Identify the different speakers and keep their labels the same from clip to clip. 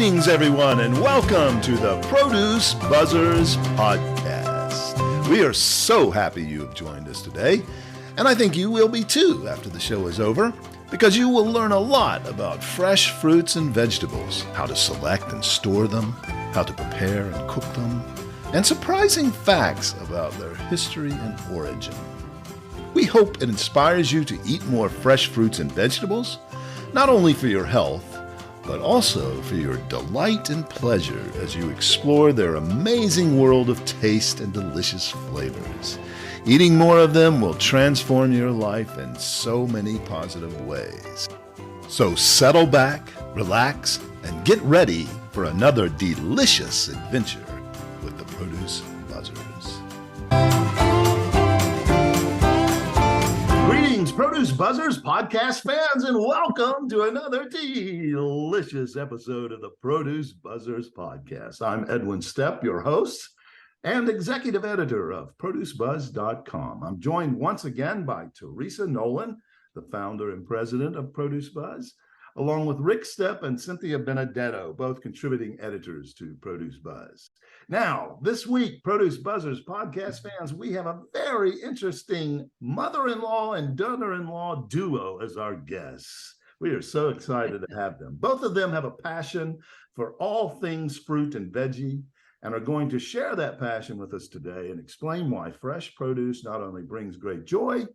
Speaker 1: Greetings, everyone, and welcome to the Produce Buzzers podcast. We are so happy you have joined us today, and I think you will be too after the show is over, because you will learn a lot about fresh fruits and vegetables, how to select and store them, how to prepare and cook them, and surprising facts about their history and origin. We hope it inspires you to eat more fresh fruits and vegetables, not only for your health, but also for your delight and pleasure as you explore their amazing world of taste and delicious flavors. Eating more of them will transform your life in so many positive ways. So settle back, relax, and get ready for another delicious adventure with the Produce Buzzers. Greetings, Produce Buzzers podcast fans, and welcome to another delicious episode of the Produce Buzzers podcast. I'm Edwin Stepp, your host and executive editor of ProduceBuzz.com. I'm joined once again by Teresa Nolan, the founder and president of Produce Buzz, along with Rick Stepp and Cynthia Benedetto, both contributing editors to Produce Buzz. Now, this week, Produce Buzzers podcast fans, we have a very interesting mother-in-law and daughter-in-law duo as our guests. We are so excited to have them. Both of them have a passion for all things fruit and veggie and are going to share that passion with us today and explain why fresh produce not only brings great joy,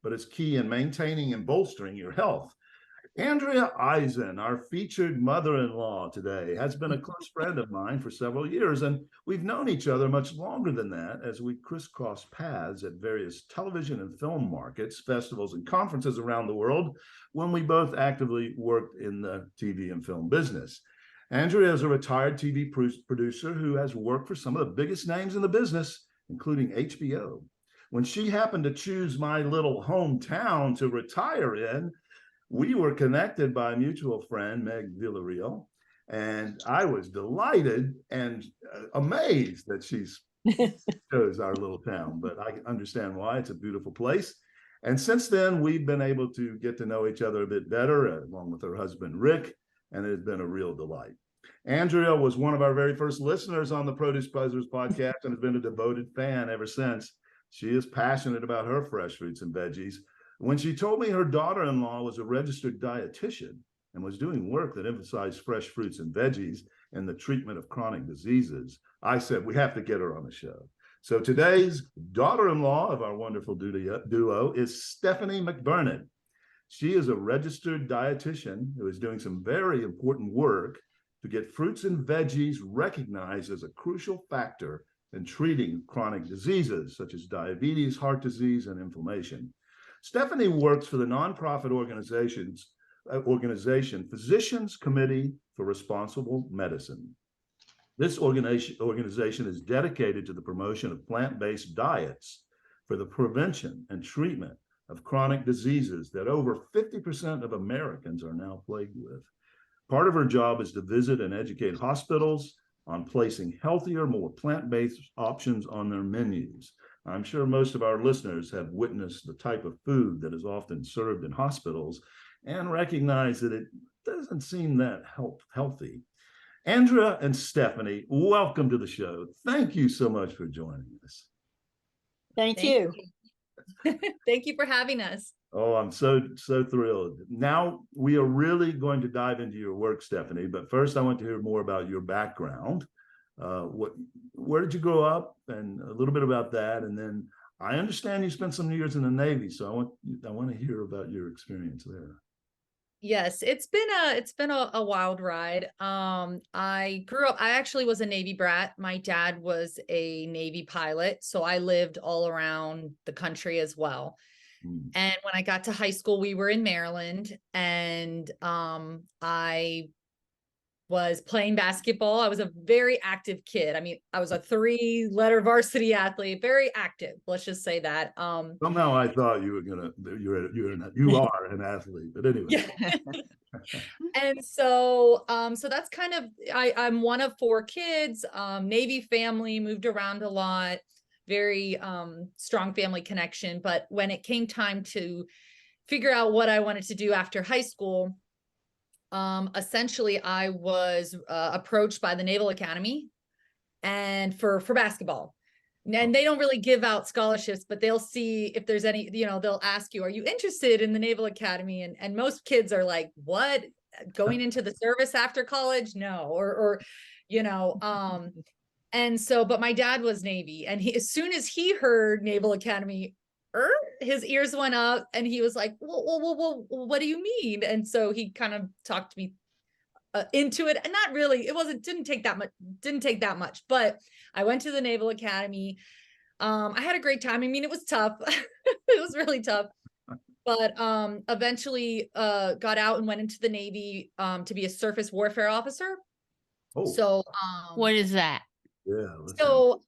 Speaker 1: but is key in maintaining and bolstering your health. Andrea Eisen, our featured mother-in-law today, has been a close friend of mine for several years, and we've known each other much longer than that as we crisscross paths at various television and film markets, festivals, and conferences around the world when we both actively worked in the TV and film business. Andrea is a retired TV producer who has worked for some of the biggest names in the business, including HBO. When she happened to choose my little hometown to retire in, we were connected by a mutual friend, Meg Villarreal, and I was delighted and amazed that she chose our little town, but I understand why. It's a beautiful place. And since then, we've been able to get to know each other a bit better, along with her husband, Rick, and it has been a real delight. Andrea was one of our very first listeners on the Produce Buzzers podcast and has been a devoted fan ever since. She is passionate about her fresh fruits and veggies. When she told me her daughter-in-law was a registered dietitian and was doing work that emphasized fresh fruits and veggies in the treatment of chronic diseases, I said, we have to get her on the show. So today's daughter-in-law of our wonderful duo is Stephanie McBurnett. She is a registered dietitian who is doing some very important work to get fruits and veggies recognized as a crucial factor in treating chronic diseases such as diabetes, heart disease, and inflammation. Stephanie works for the nonprofit organization Physicians Committee for Responsible Medicine. This organization is dedicated to the promotion of plant-based diets for the prevention and treatment of chronic diseases that over 50% of Americans are now plagued with. Part of her job is to visit and educate hospitals on placing healthier, more plant-based options on their menus. I'm sure most of our listeners have witnessed the type of food that is often served in hospitals and recognize that it doesn't seem that healthy. Andrea and Stephanie, welcome to the show. Thank you so much for joining us.
Speaker 2: Thank you. Thank you for having us.
Speaker 1: Oh, I'm so thrilled. Now we are really going to dive into your work, Stephanie, but first I want to hear more about your background. Where did you grow up, and a little bit about that, and then I understand you spent some years in the Navy, so I want to hear about your experience there.
Speaker 2: Yes, it's been a wild ride. I grew up, I actually was a Navy brat. My dad was a Navy pilot, so I lived all around the country as well. And when I got to high school, we were in Maryland, and I was playing basketball. I was a very active kid. I mean, I was a 3-letter varsity athlete, very active. Let's just say that.
Speaker 1: Somehow I thought you are an athlete, but anyway.
Speaker 2: Yeah. And so that's kind of, I'm one of 4 kids, Navy family, moved around a lot, very strong family connection. But when it came time to figure out what I wanted to do after high school, Essentially I was approached by the Naval Academy and for basketball. And they don't really give out scholarships, but they'll see if there's any, they'll ask you, are you interested in the Naval Academy? And most kids are like, what? Going into the service after college? No. And so, but my dad was Navy, and as soon as he heard Naval Academy, his ears went up and he was like, well, what do you mean? And so he kind of talked me into it, and not really, didn't take that much, but I went to the Naval Academy. I had a great time. I mean, it was tough. It was really tough, but eventually got out and went into the Navy to be a surface warfare officer. So
Speaker 3: what is that?
Speaker 2: So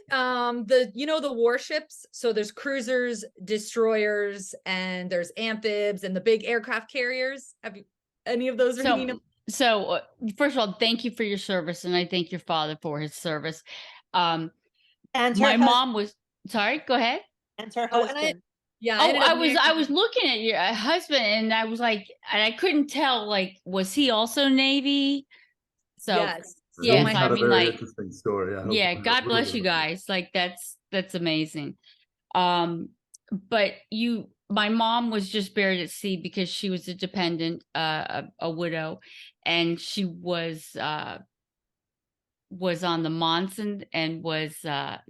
Speaker 2: the warships, so there's cruisers, destroyers, and there's amphibs and the big aircraft carriers. Have you any of those?
Speaker 3: So first of all, thank you for your service, and I thank your father for his service. And my mom was sorry. Go ahead.
Speaker 4: And her husband.
Speaker 3: I was looking at your husband, and I was like, and I couldn't tell, like, was he also Navy? So
Speaker 2: yes.
Speaker 3: Yes, I mean, like,
Speaker 1: interesting story.
Speaker 3: Yeah, God bless you guys. Like, that's amazing. But my mom was just buried at sea because she was a dependent, a widow, and she was on the Monson and was a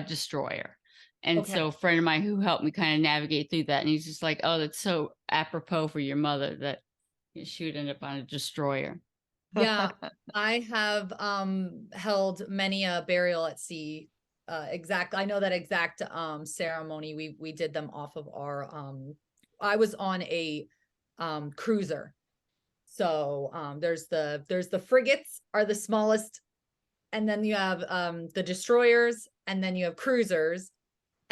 Speaker 3: destroyer. And so a friend of mine who helped me kind of navigate through that, and he's just like, oh, that's so apropos for your mother that she would end up on a destroyer.
Speaker 2: Yeah, I have held many a burial at sea. I know that exact ceremony. We did them off of our I was on a cruiser. So there's the frigates are the smallest, and then you have the destroyers, and then you have cruisers,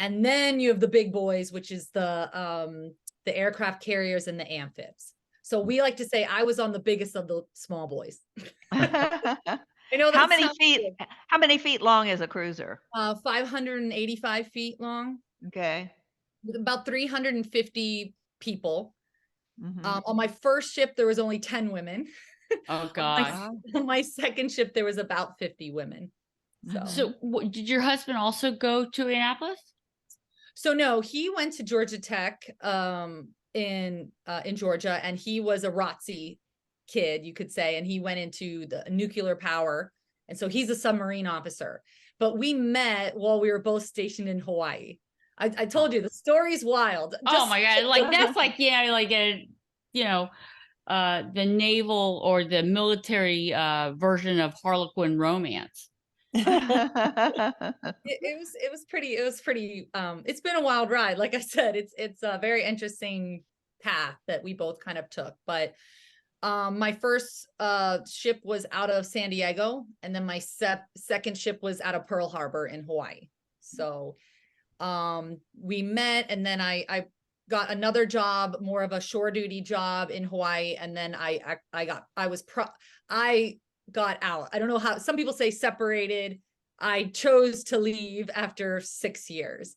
Speaker 2: and then you have the big boys, which is the aircraft carriers and the amphibs. So we like to say I was on the biggest of the small boys.
Speaker 4: I know how many feet long is a cruiser?
Speaker 2: 585 feet long.
Speaker 4: Okay.
Speaker 2: With about 350 people. On my first ship, there was only 10 women.
Speaker 3: Oh gosh.
Speaker 2: On my second ship, there was about 50 women.
Speaker 3: So did your husband also go to Annapolis?
Speaker 2: So no, he went to Georgia Tech in Georgia, and he was a ROTC kid, you could say, and he went into the nuclear power, and so he's a submarine officer. But we met while we were both stationed in Hawaii. I told you the story's wild.
Speaker 3: Oh my God. Like that's like, yeah, like the naval or the military version of Harlequin romance.
Speaker 2: It was pretty it's been a wild ride. Like I said, it's a very interesting path that we both kind of took. But my first ship was out of San Diego, and then my second ship was out of Pearl Harbor in Hawaii. So we met, and then I got another job, more of a shore duty job in Hawaii, and then I got out. I don't know how, some people say separated. I chose to leave after 6 years.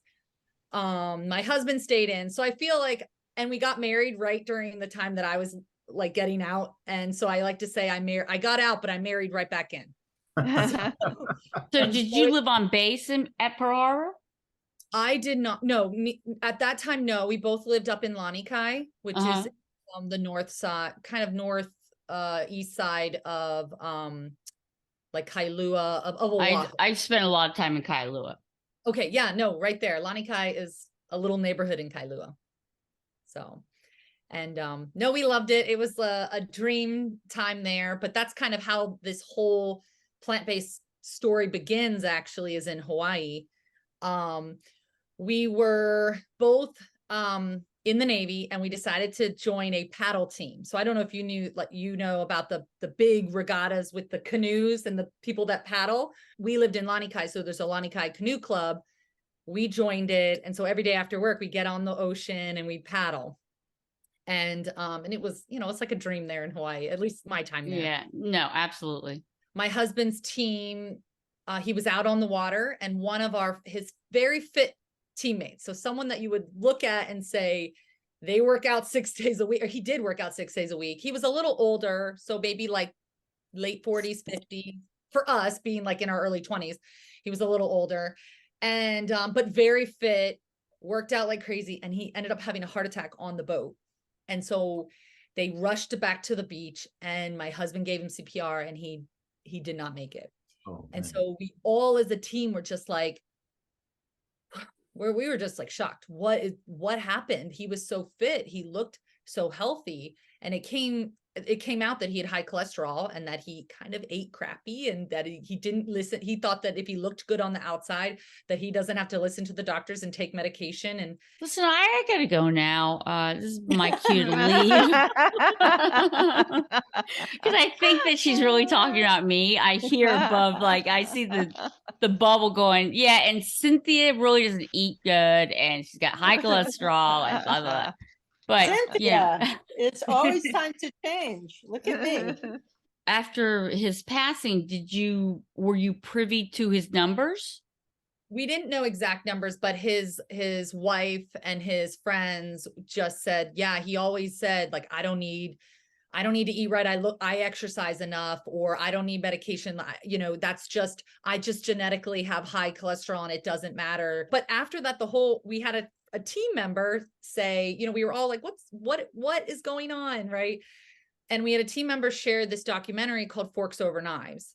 Speaker 2: My husband stayed in. So I feel like, and we got married right during the time that I was like getting out. And so I like to say I got out, but I married right back in.
Speaker 3: So did you live on base at Pearl Harbor?
Speaker 2: I did not. No, at that time, no. We both lived up in Lanikai, which is the north side, kind of north east side of like Kailua of Oahu.
Speaker 3: I spent a lot of time in Kailua.
Speaker 2: Okay, yeah, no, right there. Lanikai is a little neighborhood in Kailua. So, and no, we loved it. It was a dream time there, but that's kind of how this whole plant-based story begins, actually, is in Hawaii. We were both in the Navy, and we decided to join a paddle team. So I don't know if you knew, like, about the big regattas with the canoes and the people that paddle. We lived in Lanikai, so there's a Lanikai Canoe Club. We joined it, and so every day after work, we get on the ocean and we paddle. And it was, it's like a dream there in Hawaii, at least my time there.
Speaker 3: Yeah, no, absolutely.
Speaker 2: My husband's team, he was out on the water, and one of his very fit teammates, so someone that you would look at and say, They work out 6 days a week, or he did work out 6 days a week. He was a little older, so maybe like late 40s, 50s for us, being like in our early 20s. He was a little older, and but very fit, worked out like crazy, and he ended up having a heart attack on the boat. And so they rushed back to the beach, and my husband gave him CPR, and he did not make it.
Speaker 1: Oh,
Speaker 2: and
Speaker 1: man.
Speaker 2: so we all as a team were just like, we were just like shocked. What happened? He was so fit. He looked so healthy. And it came out that he had high cholesterol, and that he kind of ate crappy, and that he didn't listen. He thought that if he looked good on the outside, that he doesn't have to listen to the doctors and take medication. And
Speaker 3: listen, I gotta go now. This is my cue to leave. Because I think that she's really talking about me. I hear above, like, I see the bubble going, yeah, and Cynthia really doesn't eat good, and she's got high cholesterol, and blah, blah, blah. But
Speaker 5: Cynthia, it's always time to change. Look at me.
Speaker 3: After his passing, were you privy to his numbers?
Speaker 2: We didn't know exact numbers, but his wife and his friends just said, yeah, he always said, like, I don't need to eat right. I exercise enough, or I don't need medication. I just genetically have high cholesterol, and it doesn't matter. But after that, we had a team member say, we were all like, what is going on? Right. And we had a team member share this documentary called Forks Over Knives.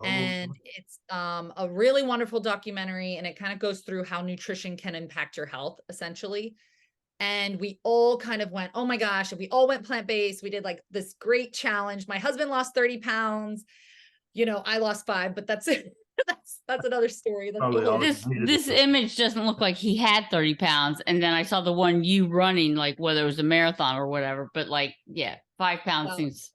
Speaker 1: Oh.
Speaker 2: And it's a really wonderful documentary, and it kind of goes through how nutrition can impact your health, essentially. And we all kind of went, oh my gosh, and we all went plant-based. We did like this great challenge. My husband lost 30 pounds. I lost 5, but that's it. That's another story.
Speaker 3: This image doesn't look like he had 30 pounds. And then I saw the one you running, like whether it was a marathon or whatever, but like, yeah, 5 pounds seems.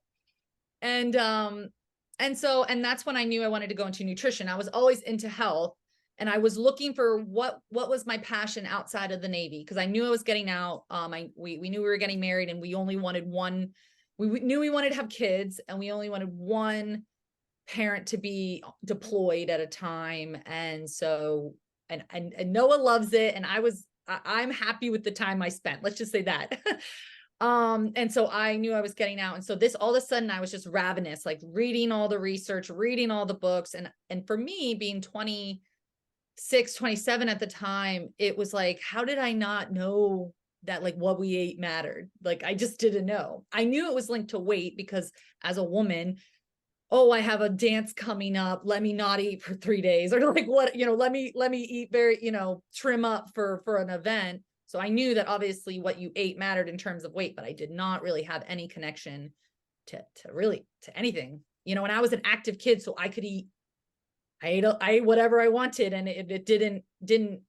Speaker 2: And that's when I knew I wanted to go into nutrition. I was always into health, and I was looking for what was my passion outside of the Navy, because I knew I was getting out. We knew we were getting married, and we only wanted one. We knew we wanted to have kids, and we only wanted one parent to be deployed at a time. And so, and Noah loves it, and I'm happy with the time I spent. Let's just say that. And so I knew I was getting out. And so all of a sudden I was just ravenous, like reading all the research, reading all the books. And for me, being 26, 27 at the time, it was like, how did I not know that like what we ate mattered? Like, I just didn't know. I knew it was linked to weight, because as a woman, oh, I have a dance coming up, let me not eat for 3 days, or like what, let me eat very, trim up for an event. So I knew that obviously what you ate mattered in terms of weight, but I did not really have any connection to anything, and I was an active kid, so I could eat, I ate whatever I wanted. And it didn't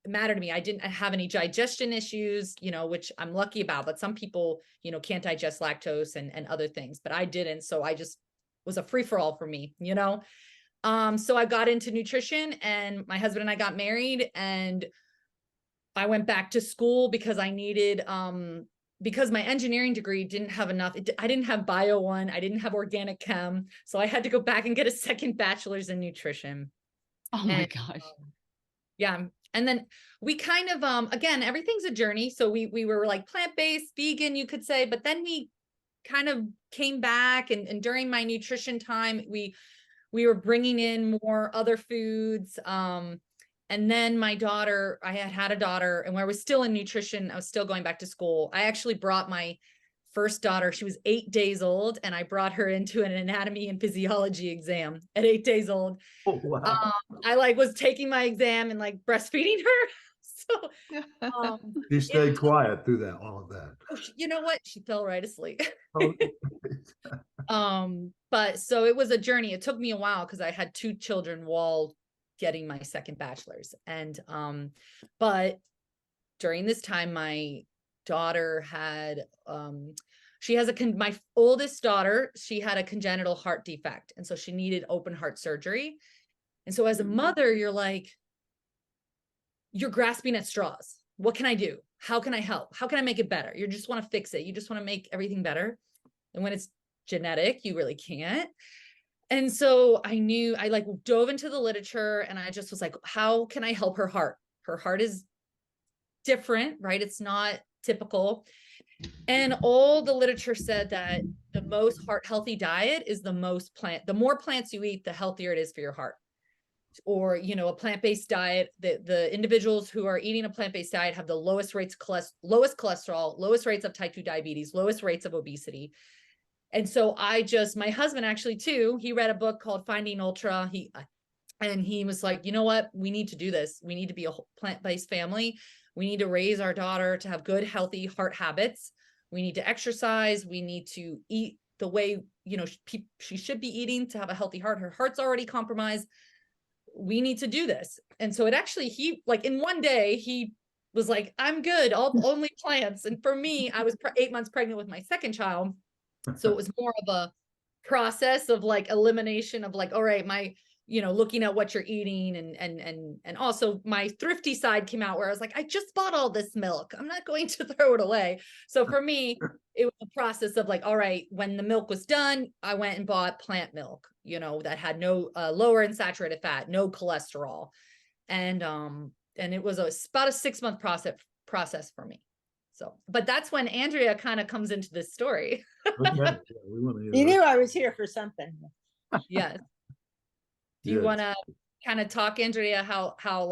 Speaker 2: matter to me. I didn't have any digestion issues, which I'm lucky about, but some people, can't digest lactose and other things, but I didn't. So I just was a free for all for me, So I got into nutrition, and my husband and I got married, and I went back to school because I needed, because my engineering degree didn't have enough. I didn't have bio 1. I didn't have organic chem. So I had to go back and get a second bachelor's in nutrition.
Speaker 3: Oh my gosh.
Speaker 2: Yeah. And then we kind of, again, everything's a journey. So we were like plant-based, vegan, you could say, but then we kind of came back, and during my nutrition time, we were bringing in more other foods. And then my daughter, I had a daughter, and when I was still in nutrition, I was still going back to school. I actually brought my first daughter, she was 8 days old, and I brought her into an anatomy and physiology exam at 8 days old.
Speaker 1: Oh, wow.
Speaker 2: I was taking my exam and like breastfeeding her. So
Speaker 1: She stayed quiet through all of that.
Speaker 2: You know what? She fell right asleep.
Speaker 1: Oh.
Speaker 2: But so it was a journey. It took me a while, because I had 2 children while getting my second bachelor's. And but during this time, my daughter had my oldest daughter, she had a congenital heart defect, and so she needed open heart surgery. And so as a mother, you're grasping at straws. What can I do? How can I help? How can I make it better? You just want to fix it. You just want to make everything better. And when it's genetic, you really can't. And so I like dove into the literature, and I just was like, how can I help her heart? Her heart is different, right? It's not typical. And all the literature said that the most heart healthy diet is the more plants you eat, the healthier it is for your heart. Or, a plant-based diet, the individuals who are eating a plant-based diet have the lowest rates of lowest cholesterol, lowest rates of type 2 diabetes, lowest rates of obesity. And so my husband actually too, he read a book called Finding Ultra. And he was like, you know what? We need to do this. We need to be a plant-based family. We need to raise our daughter to have good, healthy heart habits. We need to exercise. We need to eat the way, she should be eating to have a healthy heart. Her heart's already compromised. We need to do this. And so he in one day, he was like, I'm good. Only plants. And for me, I was 8 months pregnant with my second child. So it was more of a process of elimination of all right, looking at what you're eating and also my thrifty side came out where I was like, I just bought all this milk. I'm not going to throw it away. So for me, it was a process of all right, when the milk was done, I went and bought plant milk, that had no lower in saturated fat, no cholesterol. And it was about a 6-month process for me. So, but that's when Andrea kind of comes into this story.
Speaker 1: Okay. Yeah, we want to hear
Speaker 5: You
Speaker 1: that.
Speaker 5: knew I was here for something.
Speaker 2: Yes. Do you want to kind of talk, Andrea, how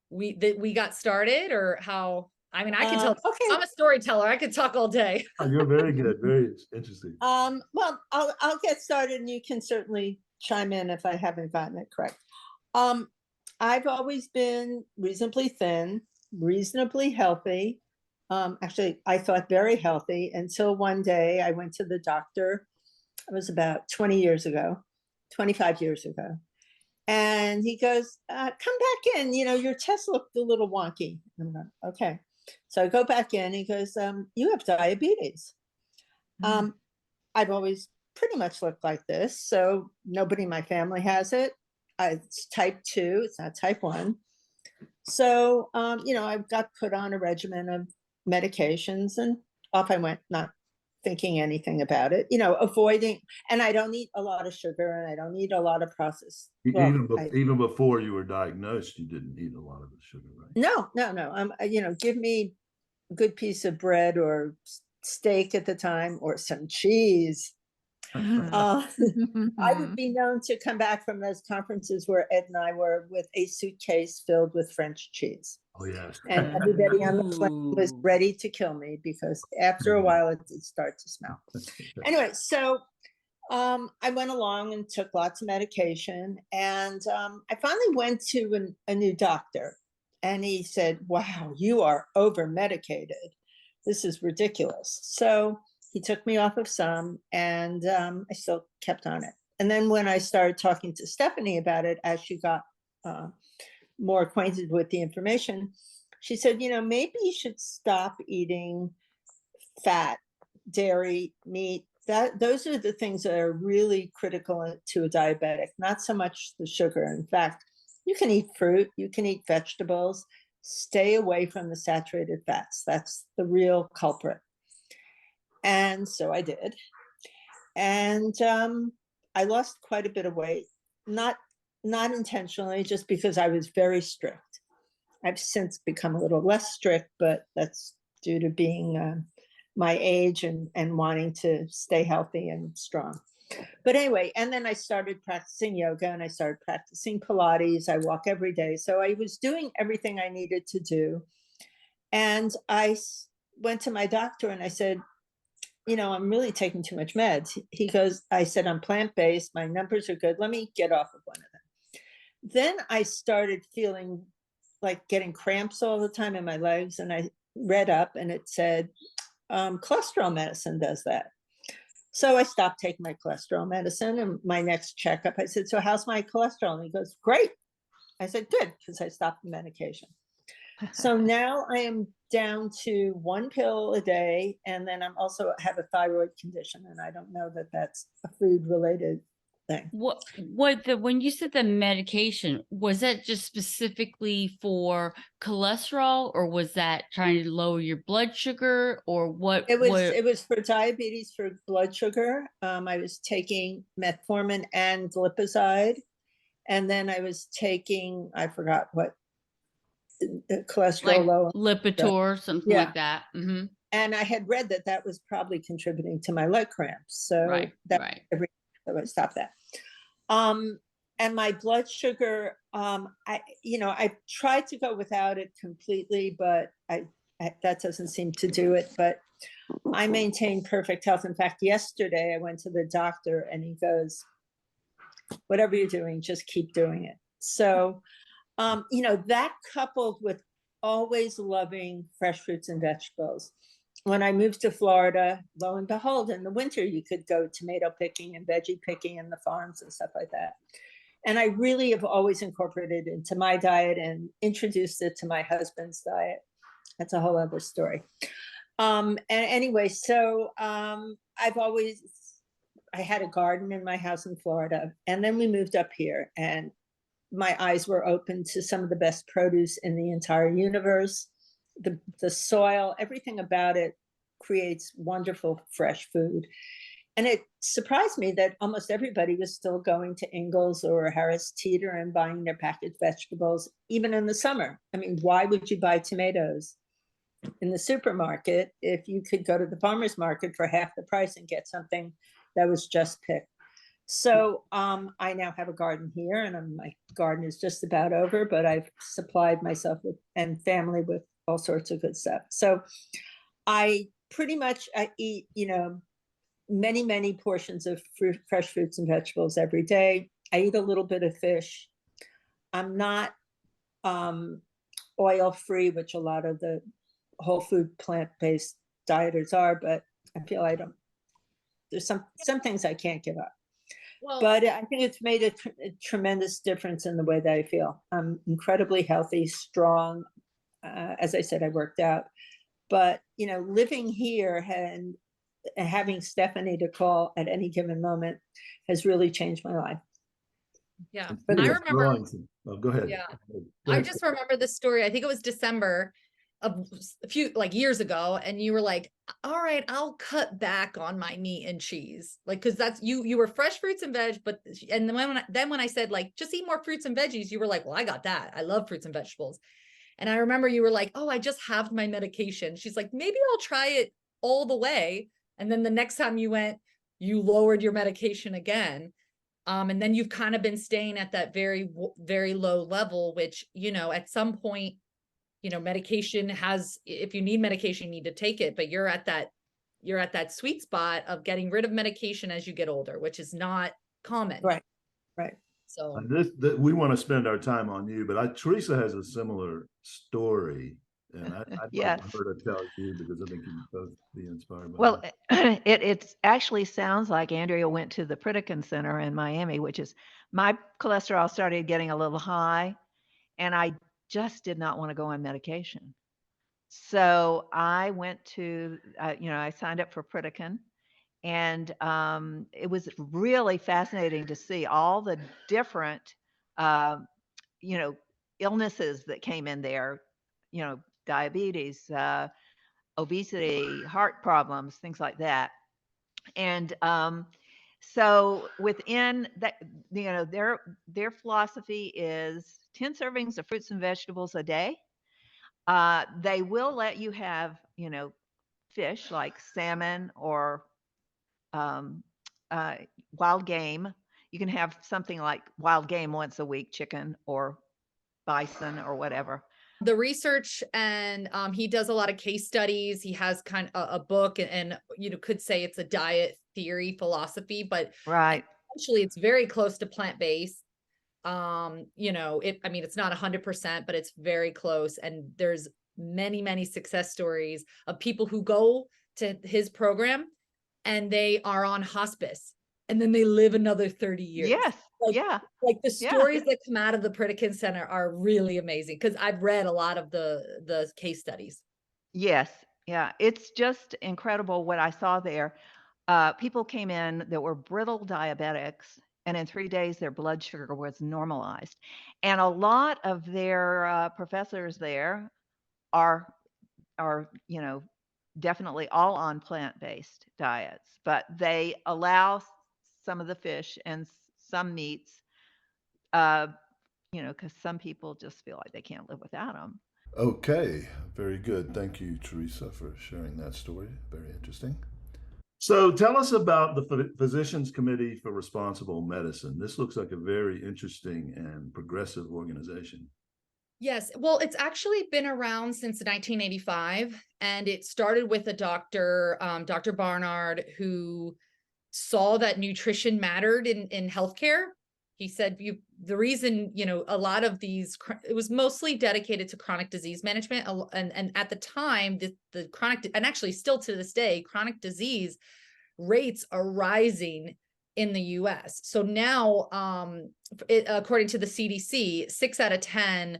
Speaker 2: we got started, or how? I mean, I can tell.
Speaker 5: Okay.
Speaker 2: I'm a storyteller. I could talk all day.
Speaker 1: Oh, you're very good. Very interesting.
Speaker 5: Well, I'll get started, and you can certainly chime in if I haven't gotten it correct. I've always been reasonably thin, reasonably healthy. Actually, I thought very healthy until one day I went to the doctor. It was about 25 years ago. And he goes, come back in, your test looked a little wonky. I'm like, okay. So I go back in, he goes, you have diabetes. I've always pretty much looked like this. So nobody in my family has it. It's type 2, it's not type 1. So, I got put on a regimen of medications and off I went, not thinking anything about it, avoiding, and I don't eat a lot of sugar and I don't eat a lot of processed.
Speaker 1: Even before you were diagnosed, you didn't eat a lot of the sugar, right?
Speaker 5: No. Give me a good piece of bread or steak at the time or some cheese. I would be known to come back from those conferences where Ed and I were with a suitcase filled with French cheese.
Speaker 1: Oh, yes.
Speaker 5: And everybody on the plane was ready to kill me because after a while it did start to smell. Anyway, so I went along and took lots of medication, and I finally went to a new doctor, and he said, wow, you are over medicated. This is ridiculous. So he took me off of some, and I still kept on it. And then when I started talking to Stephanie about it, as she got more acquainted with the information, she said, maybe you should stop eating fat, dairy, meat. Those are the things that are really critical to a diabetic, not so much the sugar. In fact, you can eat fruit, you can eat vegetables, stay away from the saturated fats. That's the real culprit. And so I did. And I lost quite a bit of weight, not intentionally, just because I was very strict. I've since become a little less strict, but that's due to being my age and wanting to stay healthy and strong. But anyway, and then I started practicing yoga and I started practicing Pilates. I walk every day. So I was doing everything I needed to do. And I went to my doctor and I said, I'm really taking too much meds. He goes, I said, I'm plant-based. My numbers are good. Let me get off of one of them. Then I started feeling like getting cramps all the time in my legs. And I read up and it said, cholesterol medicine does that. So I stopped taking my cholesterol medicine, and my next checkup, I said, so how's my cholesterol? And he goes, great. I said, good, because I stopped the medication. So now I am down to 1 pill a day. And then I'm also have a thyroid condition. And I don't know that that's a food related thing.
Speaker 3: When you said the medication, was that just specifically for cholesterol, or was that trying to lower your blood sugar, or what?
Speaker 5: It was for diabetes, for blood sugar. I was taking metformin and glipizide, and then I was taking, I forgot what cholesterol
Speaker 3: Like
Speaker 5: low.
Speaker 3: Lipitor, something
Speaker 5: Yeah.
Speaker 3: like that. Mm-hmm.
Speaker 5: And I had read that that was probably contributing to my leg cramps. So
Speaker 3: Right,
Speaker 5: that
Speaker 3: right.
Speaker 5: so I stopped that. And my blood sugar, I tried to go without it completely, but that doesn't seem to do it. But I maintain perfect health. In fact, yesterday I went to the doctor and he goes, whatever you're doing, just keep doing it. So, that coupled with always loving fresh fruits and vegetables. When I moved to Florida, lo and behold, in the winter, you could go tomato picking and veggie picking in the farms and stuff like that. And I really have always incorporated it into my diet and introduced it to my husband's diet. That's a whole other story. And anyway, so I had a garden in my house in Florida, and then we moved up here, and my eyes were open to some of the best produce in the entire universe. The soil, everything about it creates wonderful fresh food. And it surprised me that almost everybody was still going to Ingles or Harris Teeter and buying their packaged vegetables, even in the summer. I mean, why would you buy tomatoes in the supermarket if you could go to the farmer's market for half the price and get something that was just picked? So I now have a garden here, and my garden is just about over, but I've supplied myself with and family with all sorts of good stuff. So I pretty much eat, many, many portions of fresh fruits and vegetables every day. I eat a little bit of fish. I'm not oil-free, which a lot of the whole food plant-based dieters are, but I feel there's some things I can't give up. Well, but I think it's made a tremendous difference in the way that I feel. I'm incredibly healthy, strong. As I said, I worked out, but living here and having Stephanie to call at any given moment has really changed my life.
Speaker 2: Yeah,
Speaker 1: I remember. Oh, go ahead.
Speaker 2: Yeah,
Speaker 1: go ahead.
Speaker 2: I just remember the story. I think it was December of a few years ago, and you were like, all right, I'll cut back on my meat and cheese, because that's you were fresh fruits and veg, but and then when I said just eat more fruits and veggies, you were like, well, I got that, I love fruits and vegetables. And I remember you were like, oh, I just halved my medication. She's like, maybe I'll try it all the way. And then the next time you went, you lowered your medication again. And then you've kind of been staying at that very, very low level, which, at some point, medication if you need medication, you need to take it, but you're at that sweet spot of getting rid of medication as you get older, which is not common.
Speaker 5: Right.
Speaker 2: So
Speaker 1: we want to spend our time on you, but Teresa has a similar story, and I'd
Speaker 4: yes.
Speaker 1: like her to tell you, because I think you both be inspired by
Speaker 4: well, it actually sounds like Andrea went to the Pritikin Center in Miami, which is my cholesterol started getting a little high, and I just did not want to go on medication. So I went to, I signed up for Pritikin, and it was really fascinating to see all the different, illnesses that came in there, diabetes, obesity, heart problems, things like that. And so within that, their philosophy is 10 servings of fruits and vegetables a day. They will let you have, fish like salmon or wild game. You can have something like wild game once a week, chicken or bison or whatever.
Speaker 2: The research, and he does a lot of case studies. He has kind of a book, and could say it's a diet theory philosophy, but
Speaker 4: right,
Speaker 2: essentially it's very close to plant-based. It's not 100%, but it's very close. And there's many, many success stories of people who go to his program and they are on hospice, and then they live another 30 years.
Speaker 4: Yes.
Speaker 2: The stories that come out of the Pritikin Center are really amazing, because I've read a lot of the case studies.
Speaker 4: Yes. Yeah. It's just incredible what I saw there. People came in that were brittle diabetics, and in 3 days, their blood sugar was normalized. And a lot of their professors there are, definitely all on plant-based diets, but they allow some of the fish and some meats, because some people just feel like they can't live without them.
Speaker 1: Okay, very good. Thank you, Teresa, for sharing that story. Very interesting. So tell us about the Physicians Committee for Responsible Medicine. This looks like a very interesting and progressive organization.
Speaker 2: Yes, well, it's actually been around since 1985, and it started with a doctor, Dr. Barnard, who saw that nutrition mattered in healthcare. He said the reason, a lot of these, it was mostly dedicated to chronic disease management. And at the time, the chronic, and actually still to this day, chronic disease rates are rising in the US. So now, according to the CDC, 6 out of 10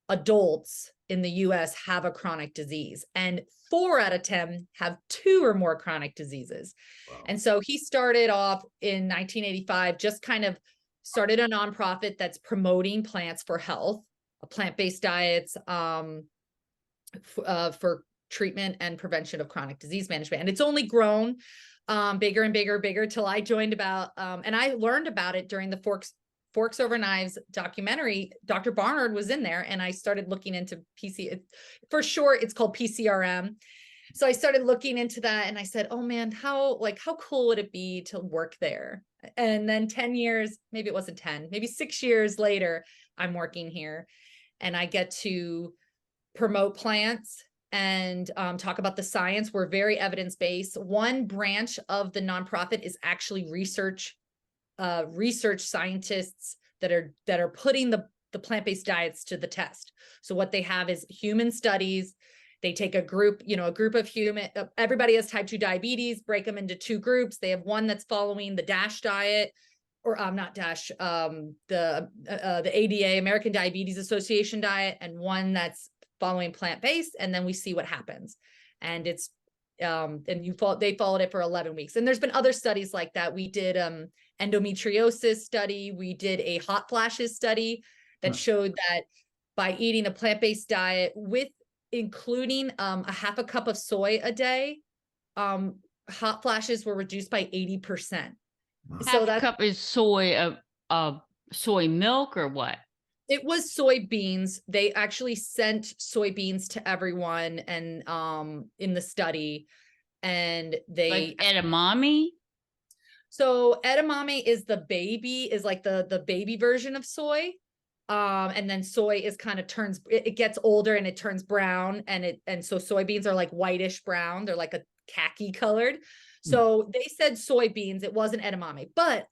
Speaker 2: adults in the US have a chronic disease, and 4 out of 10 have 2 or more chronic diseases.
Speaker 1: Wow.
Speaker 2: And so he started off in 1985, just kind of started a nonprofit that's promoting plants for health, plant-based diets for treatment and prevention of chronic disease management. And it's only grown bigger and bigger till I joined and I learned about it during the Forks Over Knives documentary. Dr. Barnard was in there, and I started looking into for short, it's called PCRM. So I started looking into that, and I said, oh man, how cool would it be to work there? And then 10 years, maybe it wasn't 10, maybe 6 years later, I'm working here, and I get to promote plants and talk about the science. We're very evidence-based. One branch of the nonprofit is actually research scientists that are putting the plant-based diets to the test. So what they have is human studies. They take a group of everybody has type 2 diabetes, break them into 2 groups. They have one that's following the DASH diet, or not DASH, the ADA, American Diabetes Association diet, and one that's following plant-based. And then we see what happens. And it's they followed it for 11 weeks. And there's been other studies like that. We did endometriosis study. We did a hot flashes study that showed that by eating a plant-based diet with including a half a cup of soy a day, hot flashes were reduced by 80%.
Speaker 1: Wow.
Speaker 3: So that cup is soy milk or what?
Speaker 2: It was soybeans. They actually sent soybeans to everyone, and in the study, and they
Speaker 3: like edamame.
Speaker 2: So edamame is like the baby version of soy. And then soy is kind of it gets older and it turns brown, and so soybeans are like whitish brown. They're like a khaki colored. So they said soybeans. It wasn't edamame, but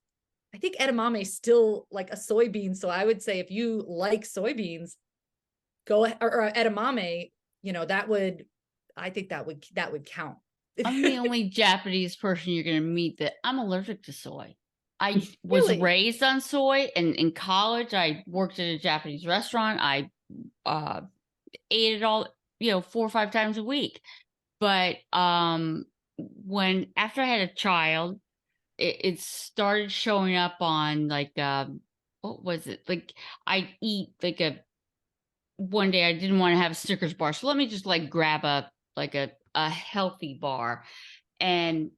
Speaker 2: I think edamame is still like a soybean. So I would say if you like soybeans, go or edamame, I think that would count.
Speaker 3: I'm the only Japanese person you're going to meet that I'm allergic to soy. I was raised on soy, and in college I worked at a Japanese restaurant. I ate it all, 4 or 5 times a week. But after I had a child, it started showing up on like what was it? Like I eat like one day I didn't want to have a Snickers bar, so let me just like grab a healthy bar. And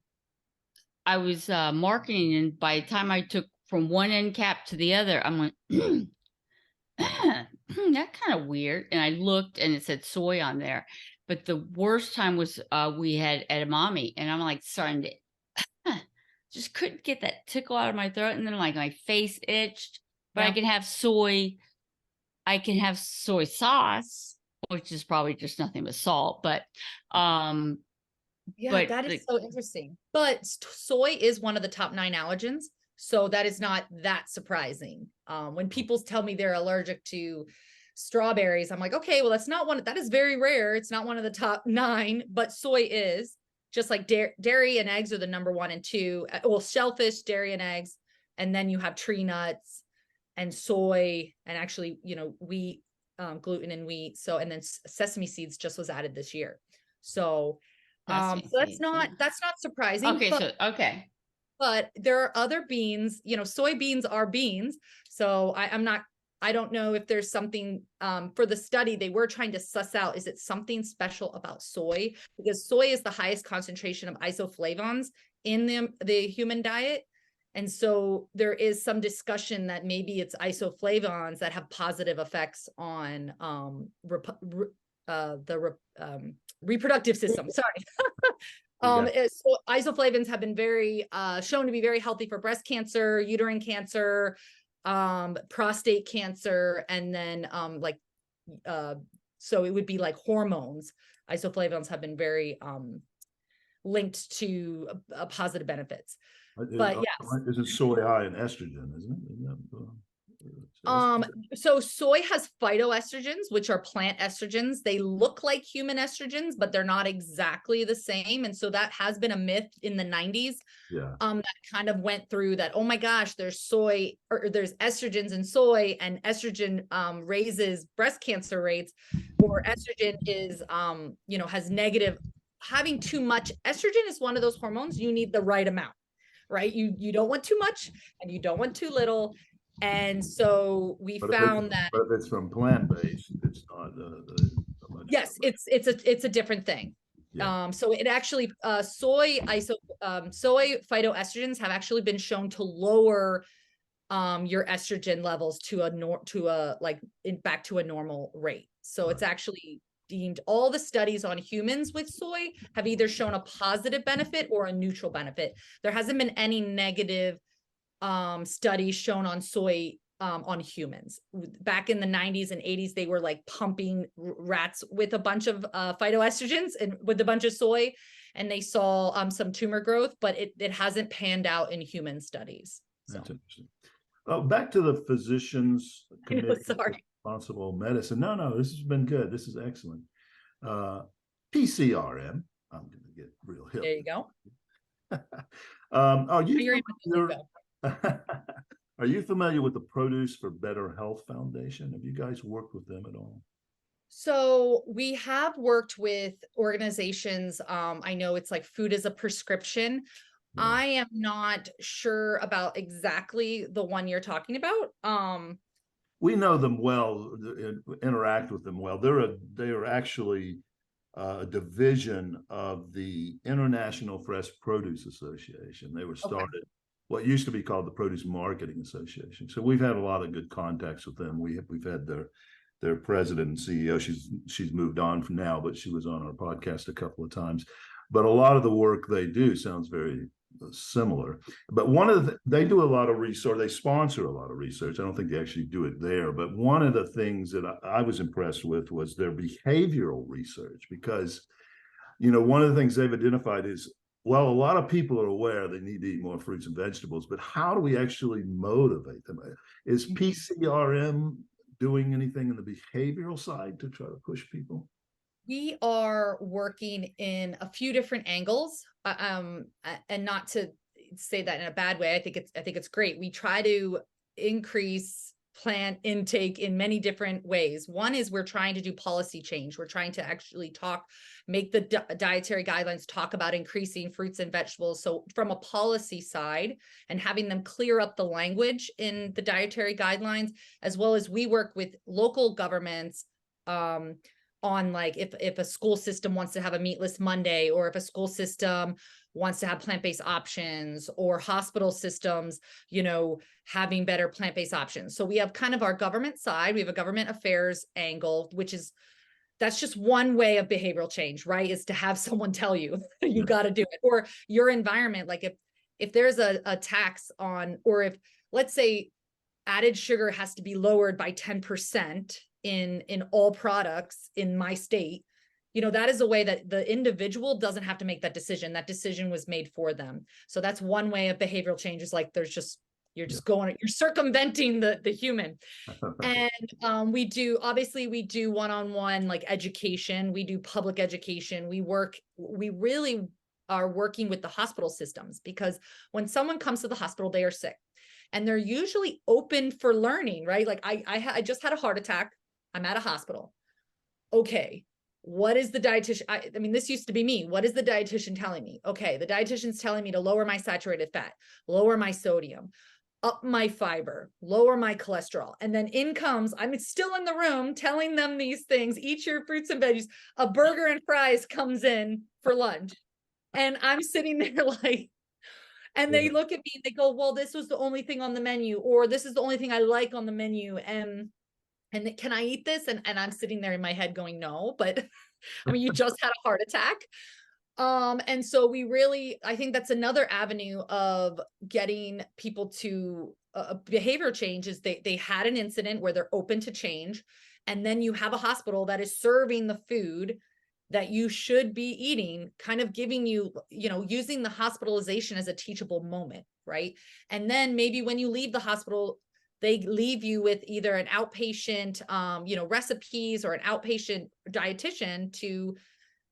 Speaker 3: I was marketing, and by the time I took from one end cap to the other, I'm like, that's kind of weird. And I looked, and it said soy on there. But the worst time was we had edamame, and I'm like starting to just couldn't get that tickle out of my throat, and then like my face itched. But yeah. I can have soy sauce, which is probably just nothing but salt. But
Speaker 2: yeah, that is so interesting. But soy is one of the top 9 allergens, so that is not that surprising. When people tell me they're allergic to strawberries, I'm like, okay, well, that is very rare. It's not one of the top 9, but soy is. Just like dairy and eggs are the number 1 and 2. Well, shellfish, dairy and eggs, and then you have tree nuts and soy, and actually, wheat, gluten and wheat. So, and then sesame seeds just was added this year. So, so that's not surprising.
Speaker 3: Okay, okay.
Speaker 2: But there are other beans. Soybeans are beans. So I don't know if there's something for the study. They were trying to suss out, is it something special about soy? Because soy is the highest concentration of isoflavones in the human diet. And so there is some discussion that maybe it's isoflavones that have positive effects on reproductive system. Sorry. So isoflavones have been very shown to be very healthy for breast cancer, uterine cancer, prostate cancer, and then so it would be like hormones. Isoflavones have been very linked to positive benefits. But yes,
Speaker 1: is it soy high in estrogen, isn't it?
Speaker 2: So soy has phytoestrogens, which are plant estrogens. They look like human estrogens, but they're not exactly the same. And so that has been a myth in the 90s.
Speaker 1: Yeah.
Speaker 2: That kind of went through that, oh my gosh, there's soy, or there's estrogens in soy, and estrogen raises breast cancer rates, or estrogen is has negative. Having too much estrogen is one of those hormones. You need the right amount, right? You don't want too much and you don't want too little. And so we found that,
Speaker 1: but if it's from plant-based, it's not
Speaker 2: yes, it's a different thing.
Speaker 1: Yeah.
Speaker 2: So it actually soy phytoestrogens have actually been shown to lower your estrogen levels back to a normal rate. So it's actually deemed, all the studies on humans with soy have either shown a positive benefit or a neutral benefit. There hasn't been any negative studies shown on soy on humans. Back in the 90s and 80s, they were like pumping rats with a bunch of phytoestrogens and with a bunch of soy, and they saw some tumor growth, but it hasn't panned out in human studies. So.
Speaker 1: That's interesting. Oh, back to the physicians committee.
Speaker 2: Sorry.
Speaker 1: Responsible medicine. No, this has been good. This is excellent. PCRM. I'm going to get real hip.
Speaker 2: There you go.
Speaker 1: Are you familiar with the Produce for Better Health Foundation? Have you guys worked with them at all?
Speaker 2: So we have worked with organizations. I know it's like Food as a Prescription. Yeah. I am not sure about exactly the one you're talking about.
Speaker 1: We know them well, interact with them well. They are actually a division of the International Fresh Produce Association. They were started what used to be called the Produce Marketing Association. So we've had a lot of good contacts with them. We've had their president and CEO. She's moved on from now, but she was on our podcast a couple of times. But a lot of the work they do sounds very similar. But they do a lot of research. They sponsor a lot of research. I don't think they actually do it there. But one of the things that I was impressed with was their behavioral research, because, one of the things they've identified is, well, a lot of people are aware they need to eat more fruits and vegetables, but how do we actually motivate them? Is PCRM doing anything in the behavioral side to try to push people?
Speaker 2: We are working in a few different angles, and not to say that in a bad way. I think it's great. We try to increase plant intake in many different ways. One is we're trying to do policy change. We're trying to actually make the dietary guidelines talk about increasing fruits and vegetables. So from a policy side, and having them clear up the language in the dietary guidelines, as well as we work with local governments on like if a school system wants to have a meatless Monday, or if a school system wants to have plant-based options, or hospital systems, having better plant-based options. So we have kind of our government side. We have a government affairs angle, that's just one way of behavioral change, right? Is to have someone tell you, you got to do it. Or your environment, like if there's a tax on, or if, let's say, added sugar has to be lowered by 10% in all products in my state, that is a way that the individual doesn't have to make that decision. That decision was made for them. So that's one way of behavioral change, is like you're circumventing the human. And we do one-on-one like education. We do public education. We really are working with the hospital systems, because when someone comes to the hospital, they are sick and they're usually open for learning, right? Like I just had a heart attack. I'm at a hospital. Okay. What is the dietitian? I mean, this used to be me. What is the dietitian telling me? Okay. The dietitian's telling me to lower my saturated fat, lower my sodium, up my fiber, lower my cholesterol. And then I'm still in the room telling them these things, eat your fruits and veggies. A burger and fries comes in for lunch. And I'm sitting there like, And they look at me and they go, well, this was the only thing on the menu, or this is the only thing I like on the menu. And can I eat this? And I'm sitting there in my head going, no, but I mean, you just had a heart attack. And so I think that's another avenue of getting people to behavior change is they had an incident where they're open to change. And then you have a hospital that is serving the food that you should be eating, kind of giving you, using the hospitalization as a teachable moment, right? And then maybe when you leave the hospital, they leave you with either an outpatient, recipes or an outpatient dietitian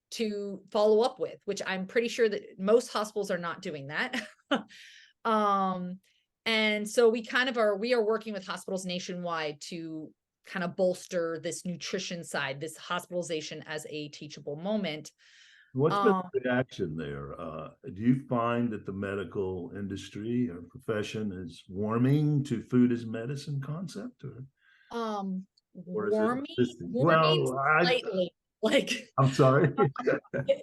Speaker 2: to follow up with, which I'm pretty sure that most hospitals are not doing that. And so we are working with hospitals nationwide to kind of bolster this nutrition side, this hospitalization as a teachable moment.
Speaker 1: What's been the reaction there? Do you find that the medical industry or profession is warming to food as medicine concept, or
Speaker 2: Warming
Speaker 1: Well,
Speaker 2: slightly.
Speaker 1: I'm sorry.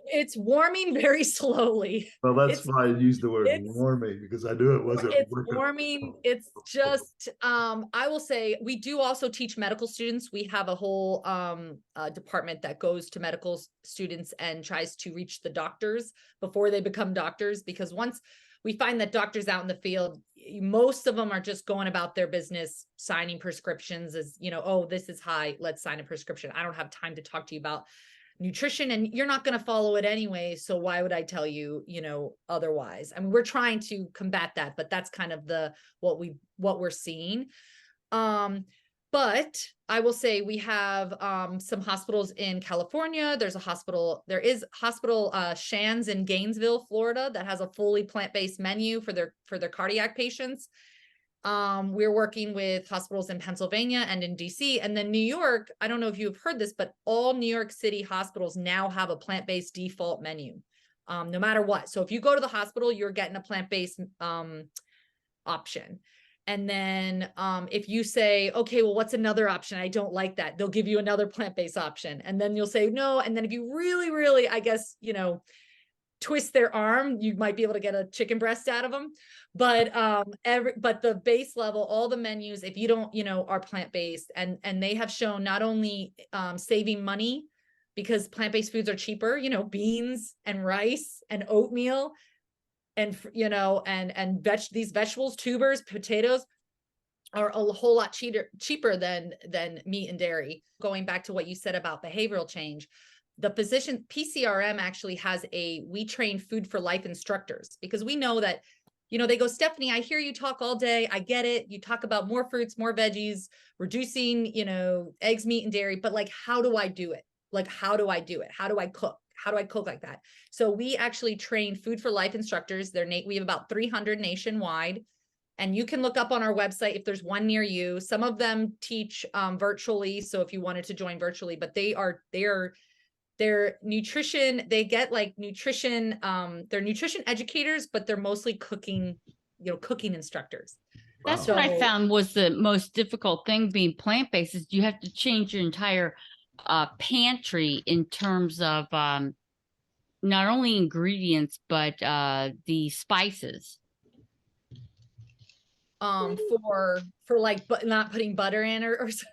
Speaker 2: It's warming very slowly.
Speaker 1: Well, that's why I used the word warming, because I knew it wasn't.
Speaker 2: It's warming. It's just, I will say, we do also teach medical students. We have a whole department that goes to medical students and tries to reach the doctors before they become doctors, because once we find that doctors out in the field, most of them are just going about their business, signing prescriptions as, oh, this is high, let's sign a prescription. I don't have time to talk to you about nutrition, and you're not going to follow it anyway. So why would I tell you, otherwise? I mean, we're trying to combat that, but that's kind of what we're seeing. But I will say we have some hospitals in California. There is hospital Shands in Gainesville, Florida, that has a fully plant-based menu for their cardiac patients. We're working with hospitals in Pennsylvania and in DC, and then New York. I don't know if you've heard this, but all New York City hospitals now have a plant-based default menu, no matter what. So if you go to the hospital, you're getting a plant-based option. And then if you say, okay, well, what's another option? I don't like that. They'll give you another plant-based option. And then you'll say no. And then if you really, really, I guess, twist their arm, you might be able to get a chicken breast out of them. But but the base level, all the menus, if you don't, are plant-based, and they have shown not only saving money because plant-based foods are cheaper, beans and rice and oatmeal, and these vegetables, tubers, potatoes are a whole lot cheaper than meat and dairy. Going back to what you said about behavioral change, the physician PCRM actually has we train food for life instructors, because we know that, they go, Stephanie, I hear you talk all day. I get it. You talk about more fruits, more veggies, reducing, eggs, meat, and dairy, but how do I do it? How do I do it? How do I cook? How do I cook like that? So we actually train food for life instructors. We have about 300 nationwide, and you can look up on our website if there's one near you. Some of them teach virtually, so if you wanted to join virtually, but they're nutrition. They get nutrition. They're nutrition educators, but they're mostly cooking instructors.
Speaker 3: That's what I found was the most difficult thing being plant-based, is you have to change your entire pantry in terms of not only ingredients but the spices.
Speaker 2: For but not putting butter in or stuff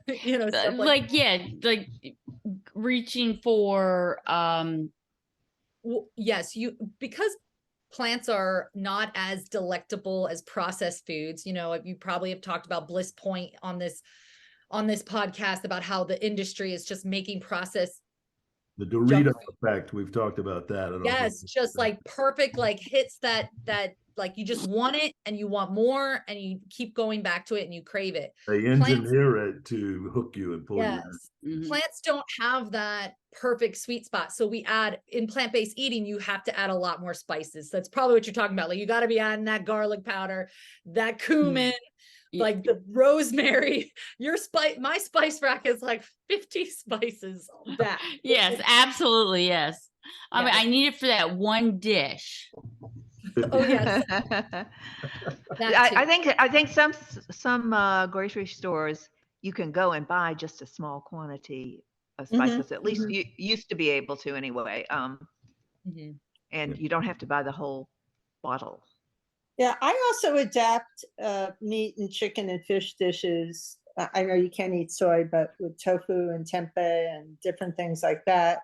Speaker 3: reaching for
Speaker 2: yes, because plants are not as delectable as processed foods. You probably have talked about Bliss Point on this podcast about how the industry is just making processed.
Speaker 1: The Dorito effect, we've talked about that.
Speaker 2: Yes, just perfect, hits that you just want it and you want more and you keep going back to it and you crave it.
Speaker 1: They engineer it to hook you and pull you in.
Speaker 2: Mm-hmm. Plants don't have that perfect sweet spot. So we add, in plant-based eating, you have to add a lot more spices. That's probably what you're talking about. You got to be adding that garlic powder, that cumin, the rosemary. My spice rack is 50 spices back.
Speaker 3: Yes, absolutely. Yes. I mean, I need it for that one dish.
Speaker 2: Oh yes.
Speaker 4: I think some grocery stores, you can go and buy just a small quantity of spices. Mm-hmm. At least you used to be able to anyway. And you don't have to buy the whole bottle.
Speaker 5: Yeah, I also adapt meat and chicken and fish dishes. I know you can't eat soy, but with tofu and tempeh and different things like that,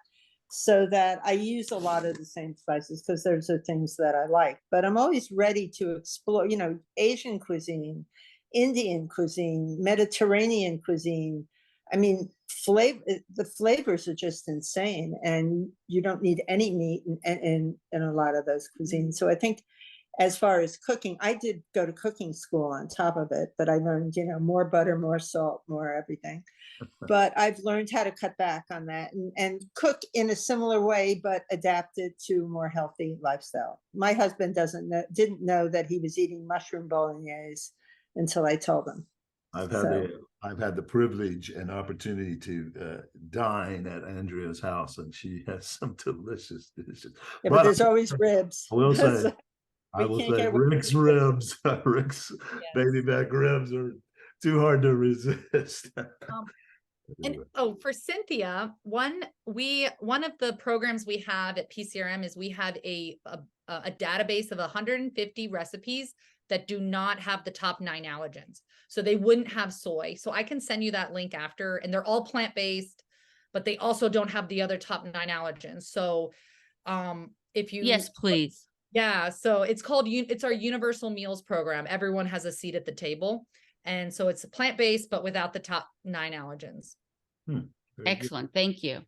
Speaker 5: so that I use a lot of the same spices because those are things that I like. But I'm always ready to explore, Asian cuisine, Indian cuisine, Mediterranean cuisine. I mean, the flavors are just insane, and you don't need any meat in a lot of those cuisines. So I think as far as cooking, I did go to cooking school on top of it, but I learned, more butter, more salt, more everything. But I've learned how to cut back on that and cook in a similar way, but adapted to a more healthy lifestyle. My husband didn't know that he was eating mushroom bolognese until I told him.
Speaker 1: I've had the privilege and opportunity to dine at Andrea's house, and she has some delicious dishes.
Speaker 5: Yeah, but there's always ribs.
Speaker 1: I will say, Rick's ribs, Rick's baby back ribs are too hard to resist.
Speaker 2: And for Cynthia, one of the programs we have at PCRM is we have a database of 150 recipes that do not have the top 9 allergens. So they wouldn't have soy. So I can send you that link after, and they're all plant-based, but they also don't have the other top 9 allergens. So if you
Speaker 3: Yes, please.
Speaker 2: Yeah, so it's our Universal Meals program. Everyone has a seat at the table. And so it's plant-based, but without the top 9 allergens.
Speaker 3: Excellent. Thank you.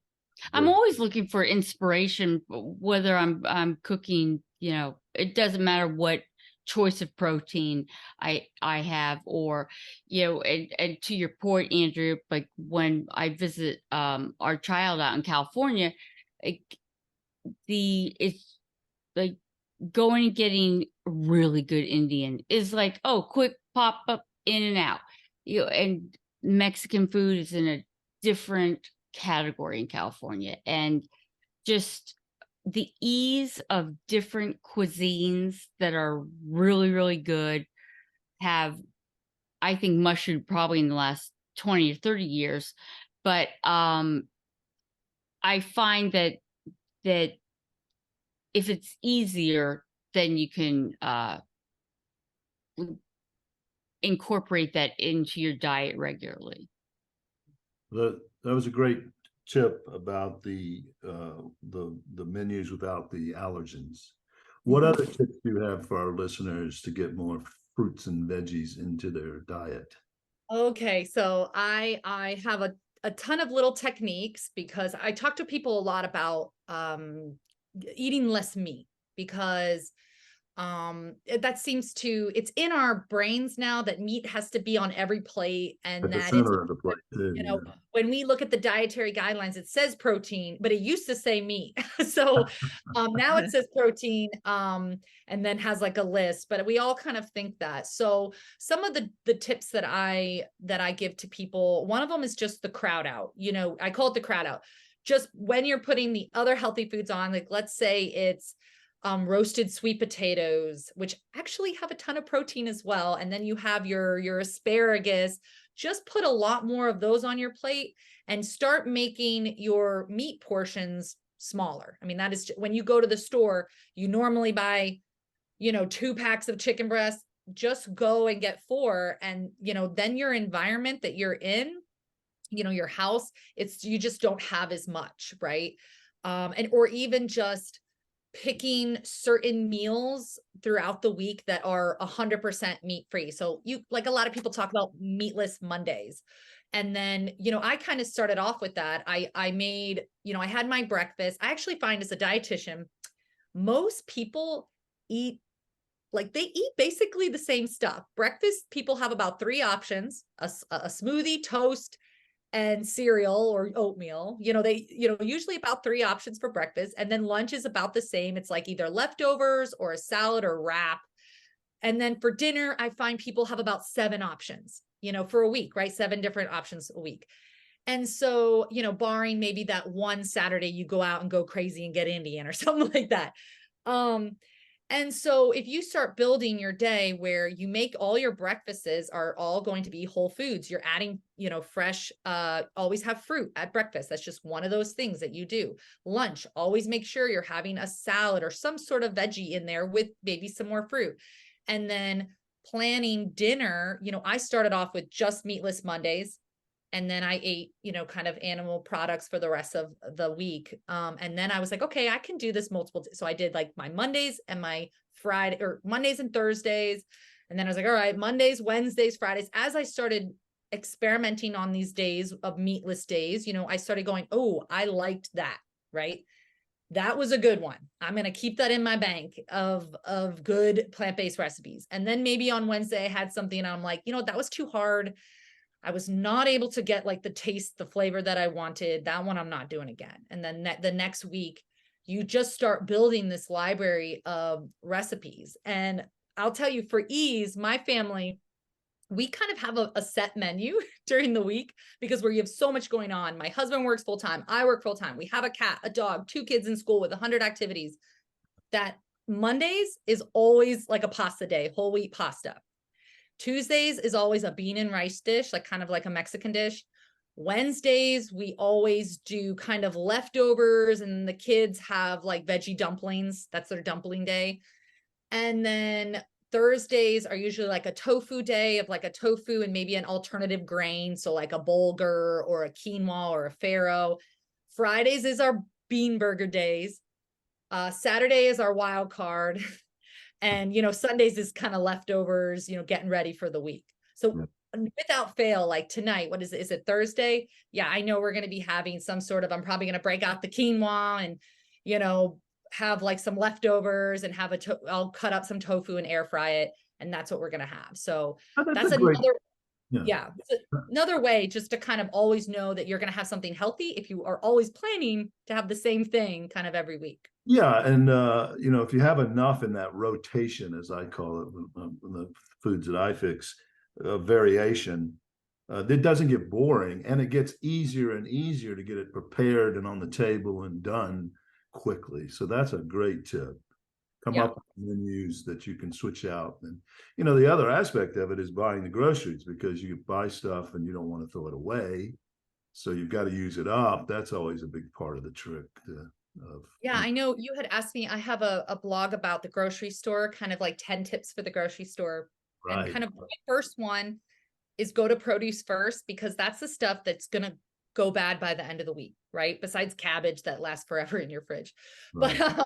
Speaker 3: I'm always looking for inspiration, whether I'm cooking, it doesn't matter what choice of protein I have, or, and to your point, Andrew, like when I visit our child out in California, it's like going and getting really good Indian is like, oh, quick pop up in and out, and Mexican food is in a different category in California, and just the ease of different cuisines that are really, really good have, I think, mushroomed probably in the last 20 or 30 years. But I find that if it's easier, then you can incorporate that into your diet regularly.
Speaker 1: That was a great tip about the menus without the allergens. What other tips do you have for our listeners to get more fruits and veggies into their diet?
Speaker 2: Okay, so I have a ton of little techniques, because I talk to people a lot about eating less meat, because that seems to, it's in our brains now that meat has to be on every plate, and
Speaker 1: At the
Speaker 2: that
Speaker 1: center of the plate too,
Speaker 2: when we look at the dietary guidelines, it says protein, but it used to say meat. So now it says protein, and then has like a list, but we all kind of think that. So some of the tips that I give to people, one of them is just the crowd out. I call it the crowd out. Just when you're putting the other healthy foods on, like let's say it's roasted sweet potatoes, which actually have a ton of protein as well. And then you have your asparagus. Just put a lot more of those on your plate and start making your meat portions smaller. I mean, that is when you go to the store, you normally buy, 2 packs of chicken breast. Just go and get 4. And, then your environment that you're in, your house, you just don't have as much, right? Or even just picking certain meals throughout the week that are 100% meat free. So like a lot of people talk about meatless Mondays. And then, I kind of started off with that. I made, I had my breakfast. I actually find, as a dietitian, most people eat basically the same stuff. Breakfast, people have about 3 options: a smoothie, toast, and cereal or oatmeal. They usually about 3 options for breakfast, and then lunch is about the same. It's like either leftovers or a salad or wrap. And then for dinner, I find people have about 7 options, for a week, right? 7 different options a week. And so, barring maybe that one Saturday you go out and go crazy and get Indian or something like that. And so if you start building your day where you make all your breakfasts are all going to be whole foods, you're adding, fresh, always have fruit at breakfast. That's just one of those things that you do. Lunch, always make sure you're having a salad or some sort of veggie in there with maybe some more fruit. And then planning dinner, I started off with just meatless Mondays. And then I ate, kind of animal products for the rest of the week. And then I was like, okay, I can do this multiple. So I did like my Mondays and my Friday, or Mondays and Thursdays. And then I was like, all right, Mondays, Wednesdays, Fridays. As I started experimenting on these days of meatless days, I started going, oh, I liked that, right? That was a good one. I'm going to keep that in my bank of good plant-based recipes. And then maybe on Wednesday I had something and I'm like, that was too hard. I was not able to get like the taste, the flavor that I wanted. That one I'm not doing again. And then the next week, you just start building this library of recipes. And I'll tell you, for ease, my family, we kind of have a set menu during the week because we have so much going on. My husband works full time. I work full time. We have a cat, a dog, 2 kids in school with 100 activities. That Mondays is always like a pasta day, whole wheat pasta. Tuesdays is always a bean and rice dish, like kind of like a Mexican dish. Wednesdays, we always do kind of leftovers, and the kids have like veggie dumplings. That's their dumpling day. And then Thursdays are usually like a tofu day of like a tofu and maybe an alternative grain. So like a bulgur or a quinoa or a farro. Fridays is our bean burger days. Saturday is our wild card. And, Sundays is kind of leftovers, getting ready for the week. So without fail, like tonight, what is it? Is it Thursday? Yeah, I know we're going to be having some sort of, I'm probably going to break out the quinoa and, have like some leftovers and I'll cut up some tofu and air fry it. And that's what we're going to have. So that's another way just to kind of always know that you're going to have something healthy if you are always planning to have the same thing kind of every week.
Speaker 1: Yeah. And, if you have enough in that rotation, as I call it, the foods that I fix, variation, it doesn't get boring, and it gets easier and easier to get it prepared and on the table and done quickly. So that's a great tip. Come up with menus that you can switch out. And, the other aspect of it is buying the groceries, because you buy stuff and you don't want to throw it away. So you've got to use it up. That's always a big part of the trick.
Speaker 2: I know you had asked me, I have a blog about the grocery store, kind of like 10 tips for the grocery store. Right. And kind of my first one is go to produce first, because that's the stuff that's going to go bad by the end of the week, right? Besides cabbage that lasts forever in your fridge. Right. But